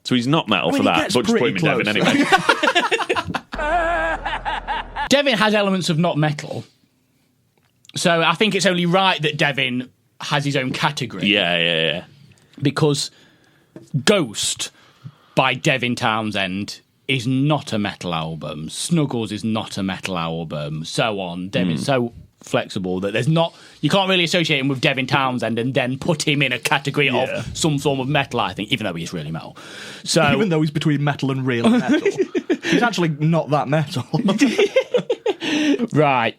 [SPEAKER 1] So he's not metal for that. But just put him in Devon anyway.
[SPEAKER 3] Devin has elements of not metal. So I think it's only right that Devin has his own category.
[SPEAKER 1] Yeah.
[SPEAKER 3] Because Ghost by Devin Townsend is not a metal album. Snuggles is not a metal album. So on. Devin. So flexible that there's not. You can't really associate him with Devin Townsend and then put him in a category of some form of metal. I think, even though he's really metal. So
[SPEAKER 2] even though he's between metal and real metal, he's actually not that metal.
[SPEAKER 3] Right.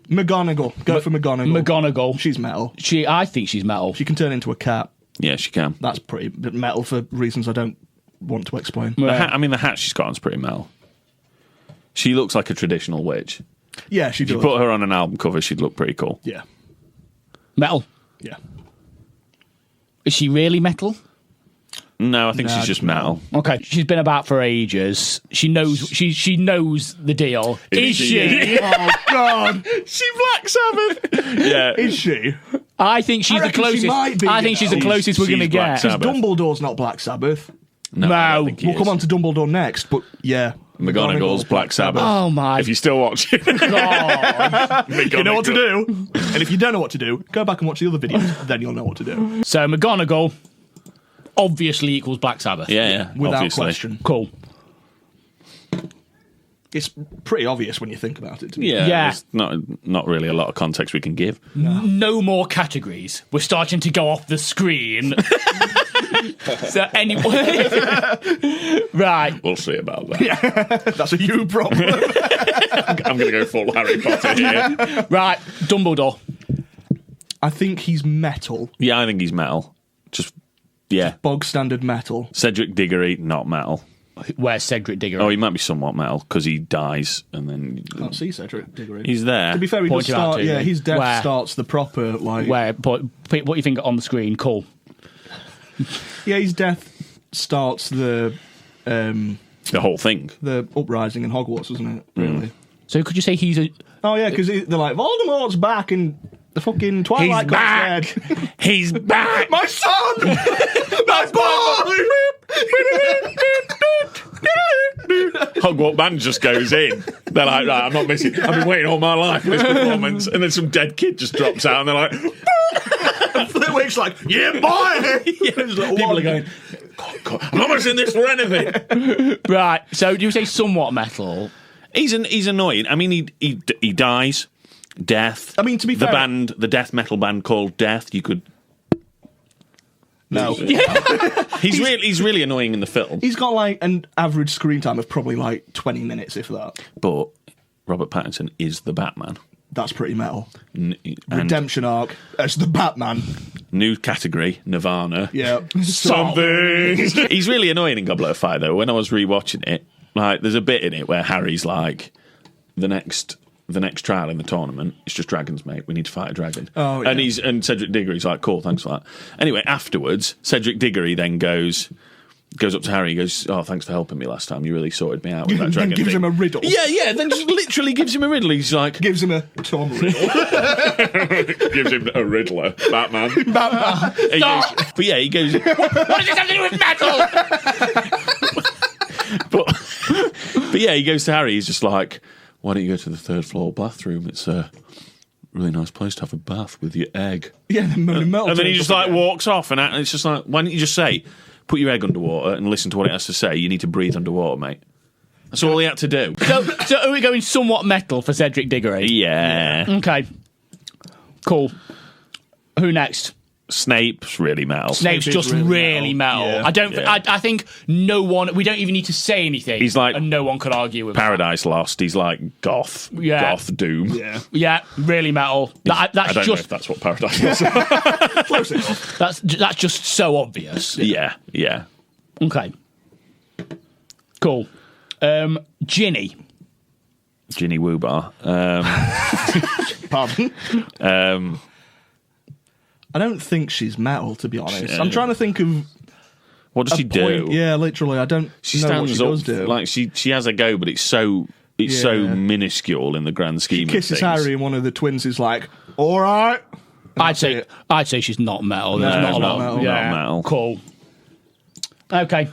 [SPEAKER 2] McGonagall. Go for McGonagall.
[SPEAKER 3] McGonagall.
[SPEAKER 2] She's metal.
[SPEAKER 3] I think she's metal.
[SPEAKER 2] She can turn into a cat.
[SPEAKER 1] Yeah, she can.
[SPEAKER 2] That's pretty metal for reasons I don't want to explain.
[SPEAKER 1] The hat she's got on's pretty metal. She looks like a traditional witch.
[SPEAKER 2] Yeah, she does.
[SPEAKER 1] If you put her on an album cover, she'd look pretty cool.
[SPEAKER 2] Yeah.
[SPEAKER 3] Metal.
[SPEAKER 2] Yeah.
[SPEAKER 3] Is she really metal?
[SPEAKER 1] No, I think she's just metal.
[SPEAKER 3] Okay, she's been about for ages. She knows. She knows the deal. Is she?
[SPEAKER 2] Oh God.
[SPEAKER 1] She Black Sabbath. Yeah.
[SPEAKER 2] Is she?
[SPEAKER 3] I think she's
[SPEAKER 2] I
[SPEAKER 3] the
[SPEAKER 2] reckon she
[SPEAKER 3] closest.
[SPEAKER 2] might be,
[SPEAKER 3] I think she's the closest we're
[SPEAKER 1] she's
[SPEAKER 3] going to
[SPEAKER 1] Black
[SPEAKER 3] get.
[SPEAKER 1] Sabbath.
[SPEAKER 2] Dumbledore's not Black Sabbath.
[SPEAKER 1] No, I don't think he
[SPEAKER 2] We'll come
[SPEAKER 1] is.
[SPEAKER 2] on to Dumbledore next, but yeah.
[SPEAKER 1] McGonagall's Black Sabbath.
[SPEAKER 3] Oh my!
[SPEAKER 1] If you're still watching,
[SPEAKER 3] God.
[SPEAKER 2] You know what to do. And if you don't know what to do, go back and watch the other videos, then you'll know what to do.
[SPEAKER 3] So McGonagall obviously equals Black Sabbath.
[SPEAKER 1] Yeah,
[SPEAKER 2] Without
[SPEAKER 1] obviously.
[SPEAKER 2] question.
[SPEAKER 3] Cool.
[SPEAKER 2] It's pretty obvious when you think about it. To me.
[SPEAKER 1] Yeah,
[SPEAKER 3] Yeah.
[SPEAKER 1] there's not really a lot of context we can give.
[SPEAKER 3] No more categories. We're starting to go off the screen. So anyway, right.
[SPEAKER 1] We'll see about that.
[SPEAKER 2] That's a you problem.
[SPEAKER 1] I'm going to go full Harry Potter here.
[SPEAKER 3] Right, Dumbledore.
[SPEAKER 2] I think he's metal.
[SPEAKER 1] Yeah, I think he's metal. Just, yeah.
[SPEAKER 2] Bog standard metal.
[SPEAKER 1] Cedric Diggory, not metal.
[SPEAKER 3] Where's Cedric Diggory?
[SPEAKER 1] Oh, he might be somewhat metal because he dies and then
[SPEAKER 2] Can't see Cedric Diggory.
[SPEAKER 1] he's there.
[SPEAKER 2] To be fair, he
[SPEAKER 3] Point
[SPEAKER 2] does
[SPEAKER 3] him out
[SPEAKER 2] start.
[SPEAKER 3] to
[SPEAKER 2] Yeah,
[SPEAKER 3] me.
[SPEAKER 2] his death
[SPEAKER 3] Where?
[SPEAKER 2] starts the proper like.
[SPEAKER 3] Where? Put what you think on the screen. Cool.
[SPEAKER 2] Yeah, his death starts the
[SPEAKER 1] whole thing.
[SPEAKER 2] the uprising in Hogwarts, wasn't it? Really?
[SPEAKER 3] So could you say he's a?
[SPEAKER 2] Oh yeah, because they're like Voldemort's back and the fucking Twilight
[SPEAKER 1] He's
[SPEAKER 2] Court's
[SPEAKER 1] back!
[SPEAKER 2] dead.
[SPEAKER 1] He's back!
[SPEAKER 2] My son, my
[SPEAKER 1] Hogwarts band just goes in. They're like, right, I'm not missing. I've been waiting all my life for this performance. And then some dead kid just drops out and they're like,
[SPEAKER 2] Flitwick's like, yeah, boy.
[SPEAKER 1] people are going, God, I'm not missing this for anything.
[SPEAKER 3] Right. So do you say somewhat metal?
[SPEAKER 1] He's annoying. I mean, he dies. Death.
[SPEAKER 2] I mean, to be fair,
[SPEAKER 1] the death metal band called Death. You could.
[SPEAKER 2] No,
[SPEAKER 1] He's really annoying in the film.
[SPEAKER 2] he's got like an average screen time of probably like 20 minutes, if that.
[SPEAKER 1] But Robert Pattinson is the Batman.
[SPEAKER 2] That's pretty metal.
[SPEAKER 1] And
[SPEAKER 2] Redemption arc as the Batman.
[SPEAKER 1] new category, Nirvana.
[SPEAKER 2] Yeah,
[SPEAKER 1] Something. He's really annoying in Goblet of Fire, though. When I was rewatching it, like, there's a bit in it where Harry's like, the next trial in the tournament, it's just dragons, mate. We need to fight a dragon.
[SPEAKER 2] Oh, yeah.
[SPEAKER 1] And Cedric Diggory's like, cool, thanks for that. Anyway, afterwards, Cedric Diggory then goes up to Harry and goes, oh, thanks for helping me last time. You really sorted me out with that
[SPEAKER 2] Then
[SPEAKER 1] dragon
[SPEAKER 2] gives
[SPEAKER 1] thing.
[SPEAKER 2] him a riddle.
[SPEAKER 1] Yeah, then just literally gives him a riddle. He's like...
[SPEAKER 2] Gives him a Tom riddle.
[SPEAKER 1] gives him a riddler. Batman.
[SPEAKER 2] Batman.
[SPEAKER 1] He goes, but yeah, he goes...
[SPEAKER 3] What does this have to do with metal?
[SPEAKER 1] but yeah, he goes to Harry. He's just like, why don't you go to the third floor bathroom? It's a really nice place to have a bath with your egg.
[SPEAKER 2] Yeah, then Moaning Myrtle.
[SPEAKER 1] And then he
[SPEAKER 2] turns
[SPEAKER 1] just
[SPEAKER 2] up
[SPEAKER 1] like
[SPEAKER 2] again.
[SPEAKER 1] walks off, and it's just like, why don't you just say, put your egg underwater and listen to what it has to say? You need to breathe underwater, mate. That's all he had to do.
[SPEAKER 3] So are we going somewhat metal for Cedric Diggory?
[SPEAKER 1] Yeah.
[SPEAKER 3] Okay. Cool. Who next?
[SPEAKER 1] Snape's really metal.
[SPEAKER 3] Snape's
[SPEAKER 2] is
[SPEAKER 3] just really metal.
[SPEAKER 2] Yeah.
[SPEAKER 3] I don't.
[SPEAKER 1] Yeah.
[SPEAKER 3] I think no one. We don't even need to say anything.
[SPEAKER 1] He's like
[SPEAKER 3] and no one could argue with
[SPEAKER 1] Paradise Lost. He's like goth.
[SPEAKER 3] Yeah.
[SPEAKER 1] Goth doom.
[SPEAKER 2] Yeah.
[SPEAKER 3] that. Yeah, really metal.
[SPEAKER 1] I
[SPEAKER 3] That's
[SPEAKER 1] don't know if
[SPEAKER 3] just
[SPEAKER 1] that's what Paradise Lost.
[SPEAKER 2] Close enough.
[SPEAKER 3] that's just so obvious.
[SPEAKER 1] Yeah.
[SPEAKER 3] Okay. Cool. Ginny.
[SPEAKER 1] Ginny Woobar.
[SPEAKER 2] Pardon? I don't think she's metal, to be honest. I'm trying to think of
[SPEAKER 1] What does she do?
[SPEAKER 2] Yeah, literally. I don't
[SPEAKER 1] She
[SPEAKER 2] know what
[SPEAKER 1] stands
[SPEAKER 2] she
[SPEAKER 1] up,
[SPEAKER 2] does do.
[SPEAKER 1] like she has a go, but it's so minuscule in the grand scheme of
[SPEAKER 2] Kisses
[SPEAKER 1] things.
[SPEAKER 2] Harry and one of the twins is like, all right.
[SPEAKER 3] I'd say she's not metal. There's
[SPEAKER 1] No,
[SPEAKER 3] not a
[SPEAKER 1] not
[SPEAKER 3] lot.
[SPEAKER 1] metal.
[SPEAKER 3] Yeah.
[SPEAKER 1] Not metal.
[SPEAKER 3] Cool. Okay.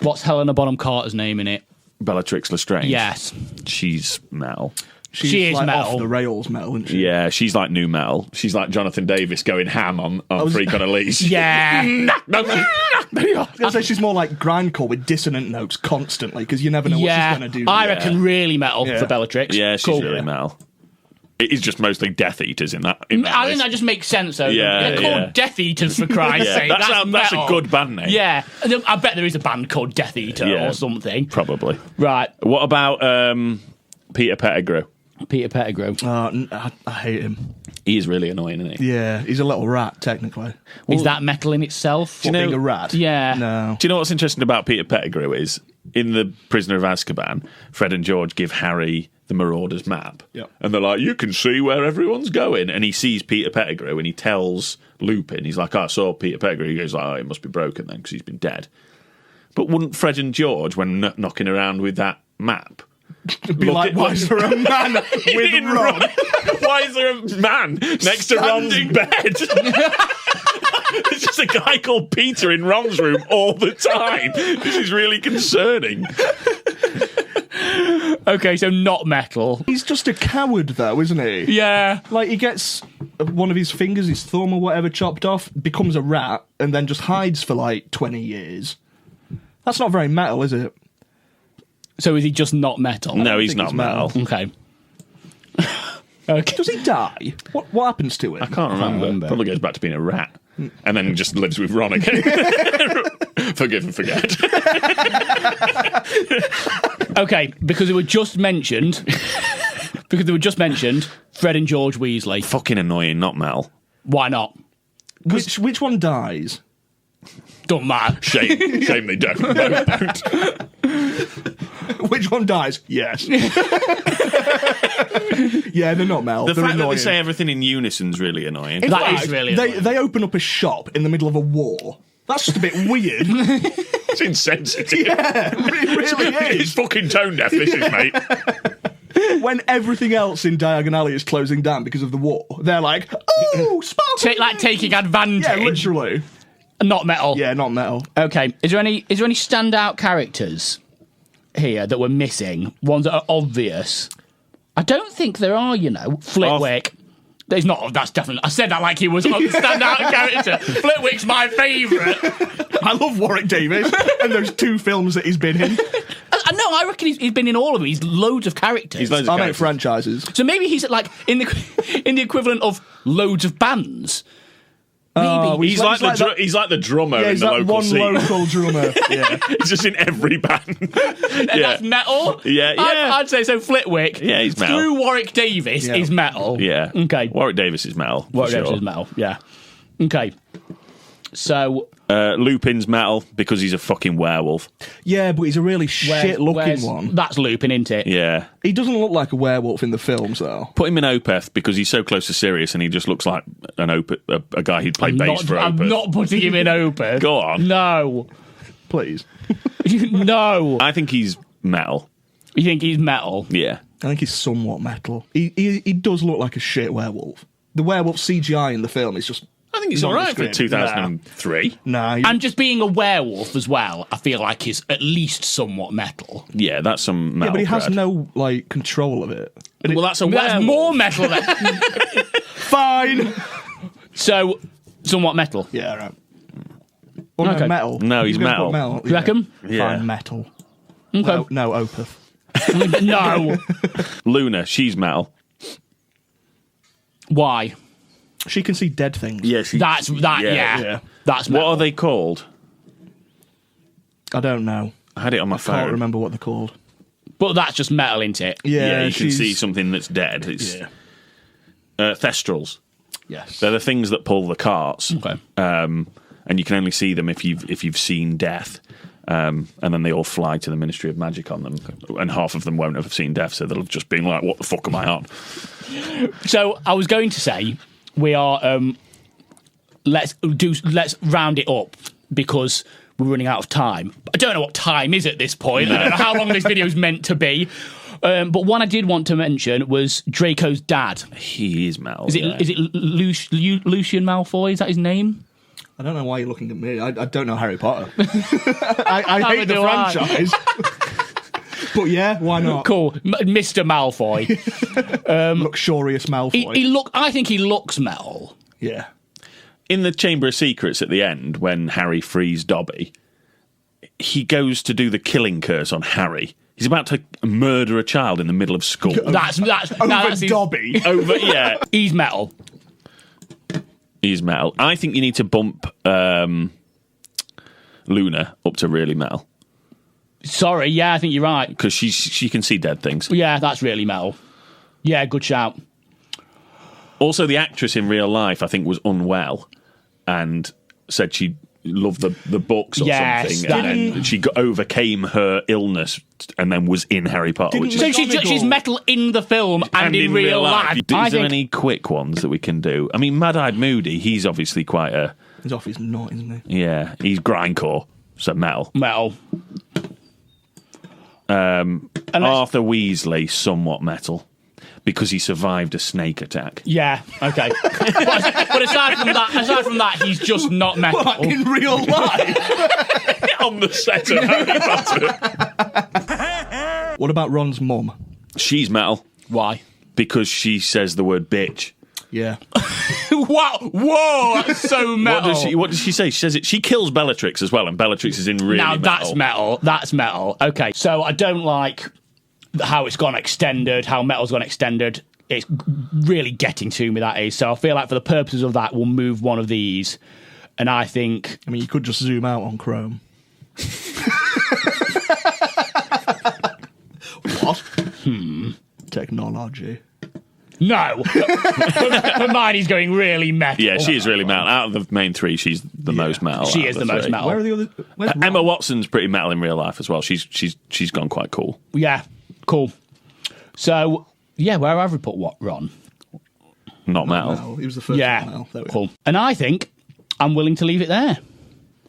[SPEAKER 3] What's Helena Bonham Carter's name in it?
[SPEAKER 1] Bellatrix Lestrange.
[SPEAKER 3] Yes.
[SPEAKER 1] She's metal.
[SPEAKER 3] She is
[SPEAKER 2] like
[SPEAKER 3] metal.
[SPEAKER 2] off the rails metal, isn't she?
[SPEAKER 1] Yeah, she's like new metal. She's like Jonathan Davis going ham on Freak on a Leash.
[SPEAKER 3] Yeah.
[SPEAKER 2] I was going to say she's more like grindcore with dissonant notes constantly, because you never know what she's going to do.
[SPEAKER 3] I reckon really metal for Bellatrix.
[SPEAKER 1] Yeah, she's really metal. It is just mostly Death Eaters in that
[SPEAKER 3] I think
[SPEAKER 1] list.
[SPEAKER 3] that just makes sense, though.
[SPEAKER 1] Yeah,
[SPEAKER 3] They're called Death Eaters, for Christ's sake.
[SPEAKER 1] That's
[SPEAKER 3] metal.
[SPEAKER 1] a good band name.
[SPEAKER 3] Yeah. I bet there is a band called Death Eater or something.
[SPEAKER 1] Probably.
[SPEAKER 3] Right.
[SPEAKER 1] What about Peter Pettigrew?
[SPEAKER 3] Peter Pettigrew.
[SPEAKER 2] I hate him.
[SPEAKER 1] He is really annoying, isn't he?
[SPEAKER 2] Yeah, he's a little rat, technically.
[SPEAKER 3] Is that metal in itself?
[SPEAKER 2] Being a rat?
[SPEAKER 3] Yeah.
[SPEAKER 2] No.
[SPEAKER 1] Do you know what's interesting about Peter Pettigrew is, in The Prisoner of Azkaban, Fred and George give Harry the Marauders map.
[SPEAKER 2] Yep.
[SPEAKER 1] And they're like, you can see where everyone's going. And he sees Peter Pettigrew and he tells Lupin, he's like, I saw Peter Pettigrew. He goes, it must be broken then because he's been dead. But wouldn't Fred and George, when knocking around with that map,
[SPEAKER 2] be like, why is there a man with Ron?
[SPEAKER 1] Why is there a man next to Ron's bed? There's just a guy called Peter in Ron's room all the time. This is really concerning.
[SPEAKER 3] Okay, so not metal.
[SPEAKER 2] He's just a coward, though, isn't he?
[SPEAKER 3] Yeah.
[SPEAKER 2] Like, he gets one of his fingers, his thumb or whatever, chopped off, becomes a rat, and then just hides for, 20 years. That's not very metal, is it?
[SPEAKER 3] So is he just not metal?
[SPEAKER 1] No, he's not metal.
[SPEAKER 3] Okay. Okay.
[SPEAKER 2] Does he die? What happens to him?
[SPEAKER 1] I can't remember. Probably goes back to being a rat. And then just lives with Ron again. Forgive and forget.
[SPEAKER 3] Okay, because they were just mentioned. Fred and George Weasley.
[SPEAKER 1] Fucking annoying, not Mel.
[SPEAKER 3] Why not?
[SPEAKER 2] Which one dies?
[SPEAKER 3] Don't matter.
[SPEAKER 1] Shame they don't. No, don't.
[SPEAKER 2] Which one dies? Yes. Yeah, they're not Mel.
[SPEAKER 1] The
[SPEAKER 2] they're
[SPEAKER 1] fact
[SPEAKER 2] annoying.
[SPEAKER 1] that they say everything in unison is really annoying.
[SPEAKER 3] That is really annoying.
[SPEAKER 2] They open up a shop in the middle of a war. That's just a bit weird.
[SPEAKER 1] It's insensitive.
[SPEAKER 2] Yeah, it really is.
[SPEAKER 1] It's fucking tone deaf, this is, mate.
[SPEAKER 2] When everything else in Diagon Alley is closing down because of the war, they're like, oh, sparkle.
[SPEAKER 3] Taking advantage.
[SPEAKER 2] Yeah, literally.
[SPEAKER 3] Not metal.
[SPEAKER 2] Yeah, not metal.
[SPEAKER 3] Okay. Is there any standout characters here that we're missing? Ones that are obvious? I don't think there are, Flitwick. There's not. That's definitely. I said that like he was a standout character. Flitwick's my favourite.
[SPEAKER 2] I love Warwick Davis and those 2 films that he's been in.
[SPEAKER 3] No, I reckon he's been in all of them. He's loads of characters.
[SPEAKER 1] He's loads of
[SPEAKER 2] I
[SPEAKER 1] characters.
[SPEAKER 2] make franchises.
[SPEAKER 3] So maybe he's like in the equivalent of loads of bands. Maybe
[SPEAKER 1] He's like the drummer
[SPEAKER 2] Yeah,
[SPEAKER 1] in
[SPEAKER 2] he's
[SPEAKER 1] the
[SPEAKER 2] that
[SPEAKER 1] local
[SPEAKER 2] one
[SPEAKER 1] scene.
[SPEAKER 2] local drummer. Yeah.
[SPEAKER 1] He's just in every band.
[SPEAKER 3] and that's metal.
[SPEAKER 1] Yeah, yeah.
[SPEAKER 3] I'd say so. Flitwick.
[SPEAKER 1] Yeah, he's metal.
[SPEAKER 3] Through Warwick Davis is metal.
[SPEAKER 1] Yeah.
[SPEAKER 3] Okay.
[SPEAKER 1] Warwick Davis is metal.
[SPEAKER 3] Warwick Davis
[SPEAKER 1] sure.
[SPEAKER 3] is metal. Yeah. Okay. So
[SPEAKER 1] Lupin's metal because he's a fucking werewolf.
[SPEAKER 2] Yeah, but he's a really shit-looking one.
[SPEAKER 3] That's Lupin, isn't it?
[SPEAKER 1] Yeah.
[SPEAKER 2] He doesn't look like a werewolf in the films, though.
[SPEAKER 1] Put him in Opeth because he's so close to Sirius and he just looks like an a guy who'd play bass for Opeth.
[SPEAKER 3] I'm not putting him in Opeth.
[SPEAKER 1] Go on.
[SPEAKER 3] No.
[SPEAKER 2] Please.
[SPEAKER 3] No.
[SPEAKER 1] I think he's metal.
[SPEAKER 3] You think he's metal?
[SPEAKER 1] Yeah.
[SPEAKER 2] I think he's somewhat metal. He does look like a shit werewolf. The werewolf CGI in the film is just...
[SPEAKER 1] I think he's all right for
[SPEAKER 2] nondescript.
[SPEAKER 1] 2003.
[SPEAKER 2] Nah.
[SPEAKER 3] And just being a werewolf as well, I feel like is at least somewhat metal.
[SPEAKER 1] Yeah, that's some metal.
[SPEAKER 2] Yeah, but he has
[SPEAKER 1] cred.
[SPEAKER 2] no, control of it.
[SPEAKER 1] Well, that's a
[SPEAKER 3] That's
[SPEAKER 1] werewolf.
[SPEAKER 3] more metal then.
[SPEAKER 2] Fine!
[SPEAKER 3] So, somewhat metal.
[SPEAKER 2] Yeah, right. Well,
[SPEAKER 3] Okay.
[SPEAKER 2] no, metal.
[SPEAKER 1] No, he's
[SPEAKER 2] You're gonna
[SPEAKER 1] metal.
[SPEAKER 2] put
[SPEAKER 3] You reckon?
[SPEAKER 1] Yeah.
[SPEAKER 2] Fine, metal.
[SPEAKER 3] Okay.
[SPEAKER 2] No, Opeth.
[SPEAKER 3] No.
[SPEAKER 1] Luna, she's metal.
[SPEAKER 3] Why?
[SPEAKER 2] She can see dead things.
[SPEAKER 1] Yeah,
[SPEAKER 3] That's that. Yeah. That's
[SPEAKER 1] What
[SPEAKER 3] metal.
[SPEAKER 1] are they called?
[SPEAKER 2] I don't know.
[SPEAKER 1] I had it on my phone.
[SPEAKER 2] Can't remember what they're called.
[SPEAKER 3] But that's just metal, isn't it?
[SPEAKER 1] Yeah, you can
[SPEAKER 2] she's-
[SPEAKER 1] see something that's dead. It's
[SPEAKER 2] Yeah.
[SPEAKER 1] Thestrals.
[SPEAKER 2] Yes.
[SPEAKER 1] They're the things that pull the carts.
[SPEAKER 3] Okay.
[SPEAKER 1] And you can only see them if you've seen death. And then they all fly to the Ministry of Magic on them, and half of them won't have seen death, so they'll have just been like, "What the fuck am I on?"
[SPEAKER 3] So I was going to say we are. Let's round it up because we're running out of time. I don't know what time is at this point. I don't know how long this video is meant to be. But one I did want to mention was Draco's dad.
[SPEAKER 1] He is metal.
[SPEAKER 3] Is it Lucian Malfoy? Is that his name?
[SPEAKER 2] I don't know why you're looking at me. I don't know Harry Potter. I hate the
[SPEAKER 3] do I.
[SPEAKER 2] franchise. But yeah, why not?
[SPEAKER 3] Cool. Mr. Malfoy.
[SPEAKER 2] Luxurious Malfoy.
[SPEAKER 3] I think he looks metal.
[SPEAKER 2] Yeah.
[SPEAKER 1] In the Chamber of Secrets at the end, when Harry frees Dobby, he goes to do the killing curse on Harry. He's about to murder a child in the middle of school.
[SPEAKER 3] That's
[SPEAKER 2] Dobby.
[SPEAKER 1] Yeah.
[SPEAKER 3] He's metal.
[SPEAKER 1] He's metal. I think you need to bump Luna up to really metal.
[SPEAKER 3] Sorry, yeah, I think you're right.
[SPEAKER 1] Because she can see dead things.
[SPEAKER 3] Yeah, that's really metal. Yeah, good shout.
[SPEAKER 1] Also, the actress in real life, I think, was unwell and said she loved the books or something. And then she overcame her illness and then was in Harry Potter.
[SPEAKER 3] So she's metal in the film and in real life.
[SPEAKER 1] Is there any quick ones that we can do? I mean, Mad-Eyed Moody, he's obviously quite a...
[SPEAKER 2] He's off his nut, isn't he?
[SPEAKER 1] Yeah, he's grindcore, so metal.
[SPEAKER 3] Metal.
[SPEAKER 1] Arthur Weasley, somewhat metal. Because he survived a snake attack.
[SPEAKER 3] Yeah, okay. but aside from that, he's just not metal.
[SPEAKER 2] What, in real life?
[SPEAKER 1] On the set of Harry Potter.
[SPEAKER 2] What about Ron's mum?
[SPEAKER 1] She's metal.
[SPEAKER 3] Why?
[SPEAKER 1] Because she says the word bitch.
[SPEAKER 2] Yeah.
[SPEAKER 3] Wow! Whoa! That's so metal.
[SPEAKER 1] What does she say? She says she kills Bellatrix as well, and Bellatrix is in really
[SPEAKER 3] now
[SPEAKER 1] metal.
[SPEAKER 3] that's metal. That's metal. Okay, so I don't like how it's gone extended, how metal's gone extended. It's really getting to me, that is. So I feel like for the purposes of that, we'll move one of these. And I think...
[SPEAKER 2] I mean, you could just zoom out on Chrome. What? Technology.
[SPEAKER 3] No! Hermione's going really metal.
[SPEAKER 1] Yeah, she is really metal. Out of the main three, she's the most metal.
[SPEAKER 3] She is the most metal.
[SPEAKER 2] Where are the others?
[SPEAKER 1] Emma Watson's pretty metal in real life as well. She's gone quite cool.
[SPEAKER 3] Yeah, cool. So, yeah, where have we put what, Ron?
[SPEAKER 1] Not metal.
[SPEAKER 2] No, he was the first one. Now. There we
[SPEAKER 3] cool. And I think I'm willing to leave it there.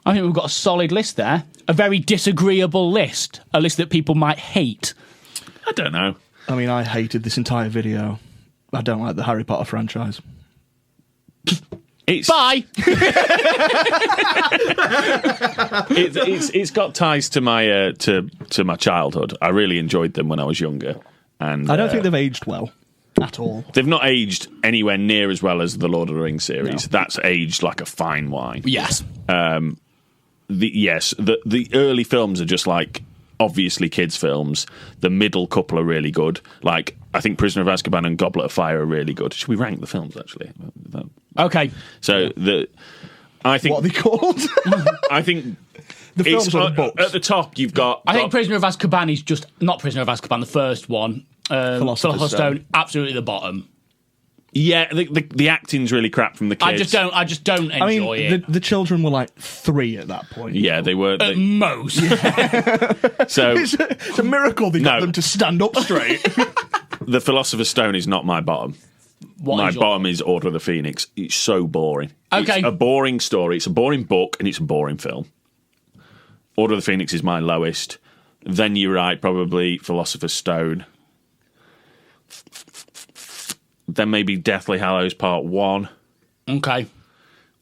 [SPEAKER 3] I think we've got a solid list there. A very disagreeable list. A list that people might hate.
[SPEAKER 1] I don't know.
[SPEAKER 2] I mean, I hated this entire video. I don't like the Harry Potter franchise.
[SPEAKER 3] Bye!
[SPEAKER 1] It's got ties to my to my childhood. I really enjoyed them when I was younger. And
[SPEAKER 2] I don't think they've aged well. At all.
[SPEAKER 1] They've not aged anywhere near as well as the Lord of the Rings series. No. That's aged like a fine wine.
[SPEAKER 3] Yes.
[SPEAKER 1] The early films are just like obviously kids' films. The middle couple are really good. Like I think Prisoner of Azkaban and Goblet of Fire are really good. Should we rank the films actually?
[SPEAKER 3] Okay.
[SPEAKER 1] So I think
[SPEAKER 2] what are they called?
[SPEAKER 1] I think
[SPEAKER 2] the films or the books.
[SPEAKER 1] At the top you've got.
[SPEAKER 3] I think Prisoner of Azkaban is just not Prisoner of Azkaban. The first one. Philosopher's Stone, absolutely the bottom.
[SPEAKER 1] Yeah, the acting's really crap from the kids.
[SPEAKER 3] I just don't enjoy it.
[SPEAKER 2] The children were like 3 at that point.
[SPEAKER 1] Yeah, they were
[SPEAKER 3] at most.
[SPEAKER 1] So
[SPEAKER 2] it's a miracle they got them to stand up straight.
[SPEAKER 1] The Philosopher's Stone is not my bottom. My bottom is Order of the Phoenix. It's so boring.
[SPEAKER 3] Okay,
[SPEAKER 1] it's a boring story. It's a boring book, and it's a boring film. Order of the Phoenix is my lowest. Then you're right, probably Philosopher's Stone. Then maybe Deathly Hallows Part 1.
[SPEAKER 3] Okay.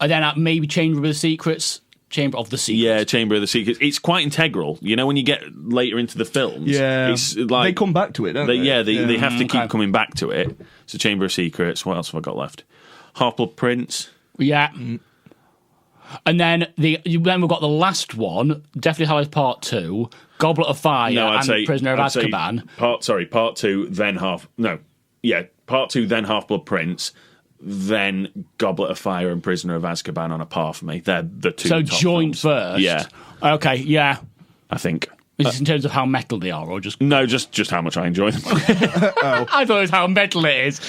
[SPEAKER 3] And then maybe Chamber of the Secrets.
[SPEAKER 1] Yeah, Chamber of the Secrets. It's quite integral. You know, when you get later into the films, it's like
[SPEAKER 2] they come back to it, don't they?
[SPEAKER 1] Yeah, they have to keep coming back to it. So Chamber of Secrets. What else have I got left? Half-Blood Prince.
[SPEAKER 3] Yeah. And then we've got the last one, Deathly Hallows Part 2, Goblet of Fire, and Prisoner of Azkaban.
[SPEAKER 1] Part 2, then Part 2, then Half-Blood Prince, then Goblet of Fire and Prisoner of Azkaban on a par for me. They're the two.
[SPEAKER 3] So
[SPEAKER 1] top
[SPEAKER 3] joint
[SPEAKER 1] films.
[SPEAKER 3] first.
[SPEAKER 1] Yeah.
[SPEAKER 3] Okay. Yeah.
[SPEAKER 1] I think.
[SPEAKER 3] Is this in terms of how metal they are, or just
[SPEAKER 1] no, just how much I enjoy them.
[SPEAKER 3] I thought it was how metal it is.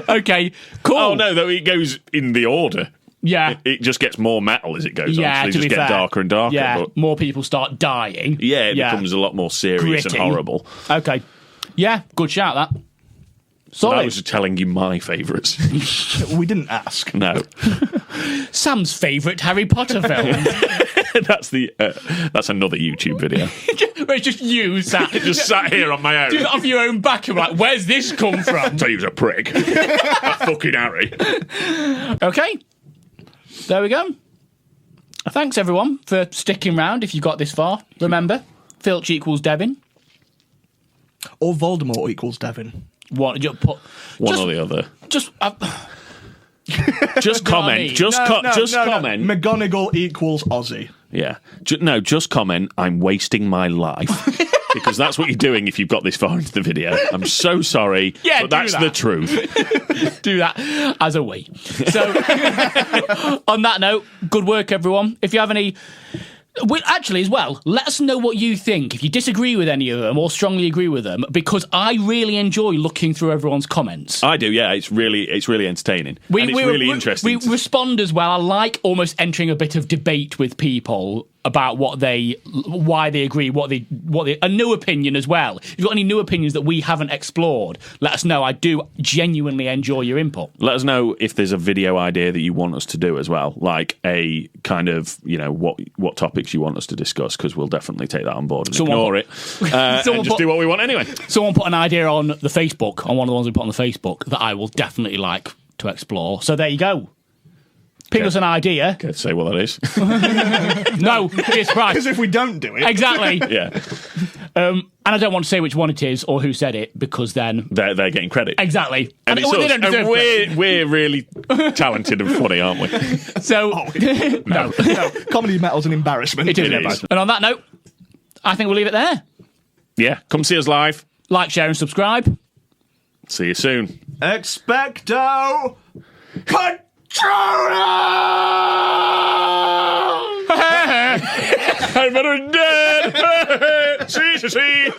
[SPEAKER 3] Okay. Cool.
[SPEAKER 1] Oh no, though it goes in the order.
[SPEAKER 3] Yeah.
[SPEAKER 1] It just gets more metal as it goes on.
[SPEAKER 3] Yeah,
[SPEAKER 1] so they just get darker and darker.
[SPEAKER 3] Yeah,
[SPEAKER 1] but
[SPEAKER 3] more people start dying.
[SPEAKER 1] Yeah, it becomes a lot more serious
[SPEAKER 3] Gritty.
[SPEAKER 1] and horrible.
[SPEAKER 3] Okay. Yeah, good shout, that. Solid.
[SPEAKER 1] I was telling you my favourites.
[SPEAKER 2] We didn't ask.
[SPEAKER 1] No.
[SPEAKER 3] Sam's favourite Harry Potter film.
[SPEAKER 1] That's another YouTube video.
[SPEAKER 3] Where it's just you sat
[SPEAKER 1] here on my own.
[SPEAKER 3] Just off your own back and like, where's this come from?
[SPEAKER 1] So he was a prick. That fucking Harry.
[SPEAKER 3] Okay. There we go. Thanks, everyone, for sticking around if you got this far. Remember, Filch equals Devin.
[SPEAKER 2] Or Voldemort equals Devin.
[SPEAKER 3] One or
[SPEAKER 1] the other.
[SPEAKER 3] Just
[SPEAKER 1] comment. Comment.
[SPEAKER 2] McGonagall equals Aussie.
[SPEAKER 1] Yeah. Just comment. I'm wasting my life. Because that's what you're doing if you've got this far into the video. I'm so sorry, but that's the truth.
[SPEAKER 3] Do that as a we. So, on that note, good work, everyone. If you have any... Actually, as well, let us know what you think. If you disagree with any of them or strongly agree with them, because I really enjoy looking through everyone's comments.
[SPEAKER 1] I do, yeah. It's really entertaining. And it's really interesting.
[SPEAKER 3] We respond as well. I like almost entering a bit of debate with people about why they agree, a new opinion as well. If you've got any new opinions that we haven't explored, let us know. I do genuinely enjoy your input.
[SPEAKER 1] Let us know if there's a video idea that you want us to do as well, like a kind of, what topics you want us to discuss, because we'll definitely take that on board and ignore it and just do what we want anyway.
[SPEAKER 3] Someone put an idea on the Facebook, on one of the ones we put on the Facebook, that I will definitely like to explore. So there you go. Ping us an idea.
[SPEAKER 1] Okay, say what that is.
[SPEAKER 3] No, it's right.
[SPEAKER 2] Because if we don't do it...
[SPEAKER 3] Exactly.
[SPEAKER 1] Yeah.
[SPEAKER 3] And I don't want to say which one it is or who said it, because then...
[SPEAKER 1] They're getting credit.
[SPEAKER 3] Exactly.
[SPEAKER 1] And we're really talented and funny, aren't we?
[SPEAKER 3] So... No.
[SPEAKER 2] Comedy Metal's an embarrassment.
[SPEAKER 3] It is an embarrassment. And on that note, I think we'll leave it there.
[SPEAKER 1] Yeah, come see us live.
[SPEAKER 3] Like, share and subscribe.
[SPEAKER 1] See you soon.
[SPEAKER 2] Expecto...
[SPEAKER 1] I'm better dead. See.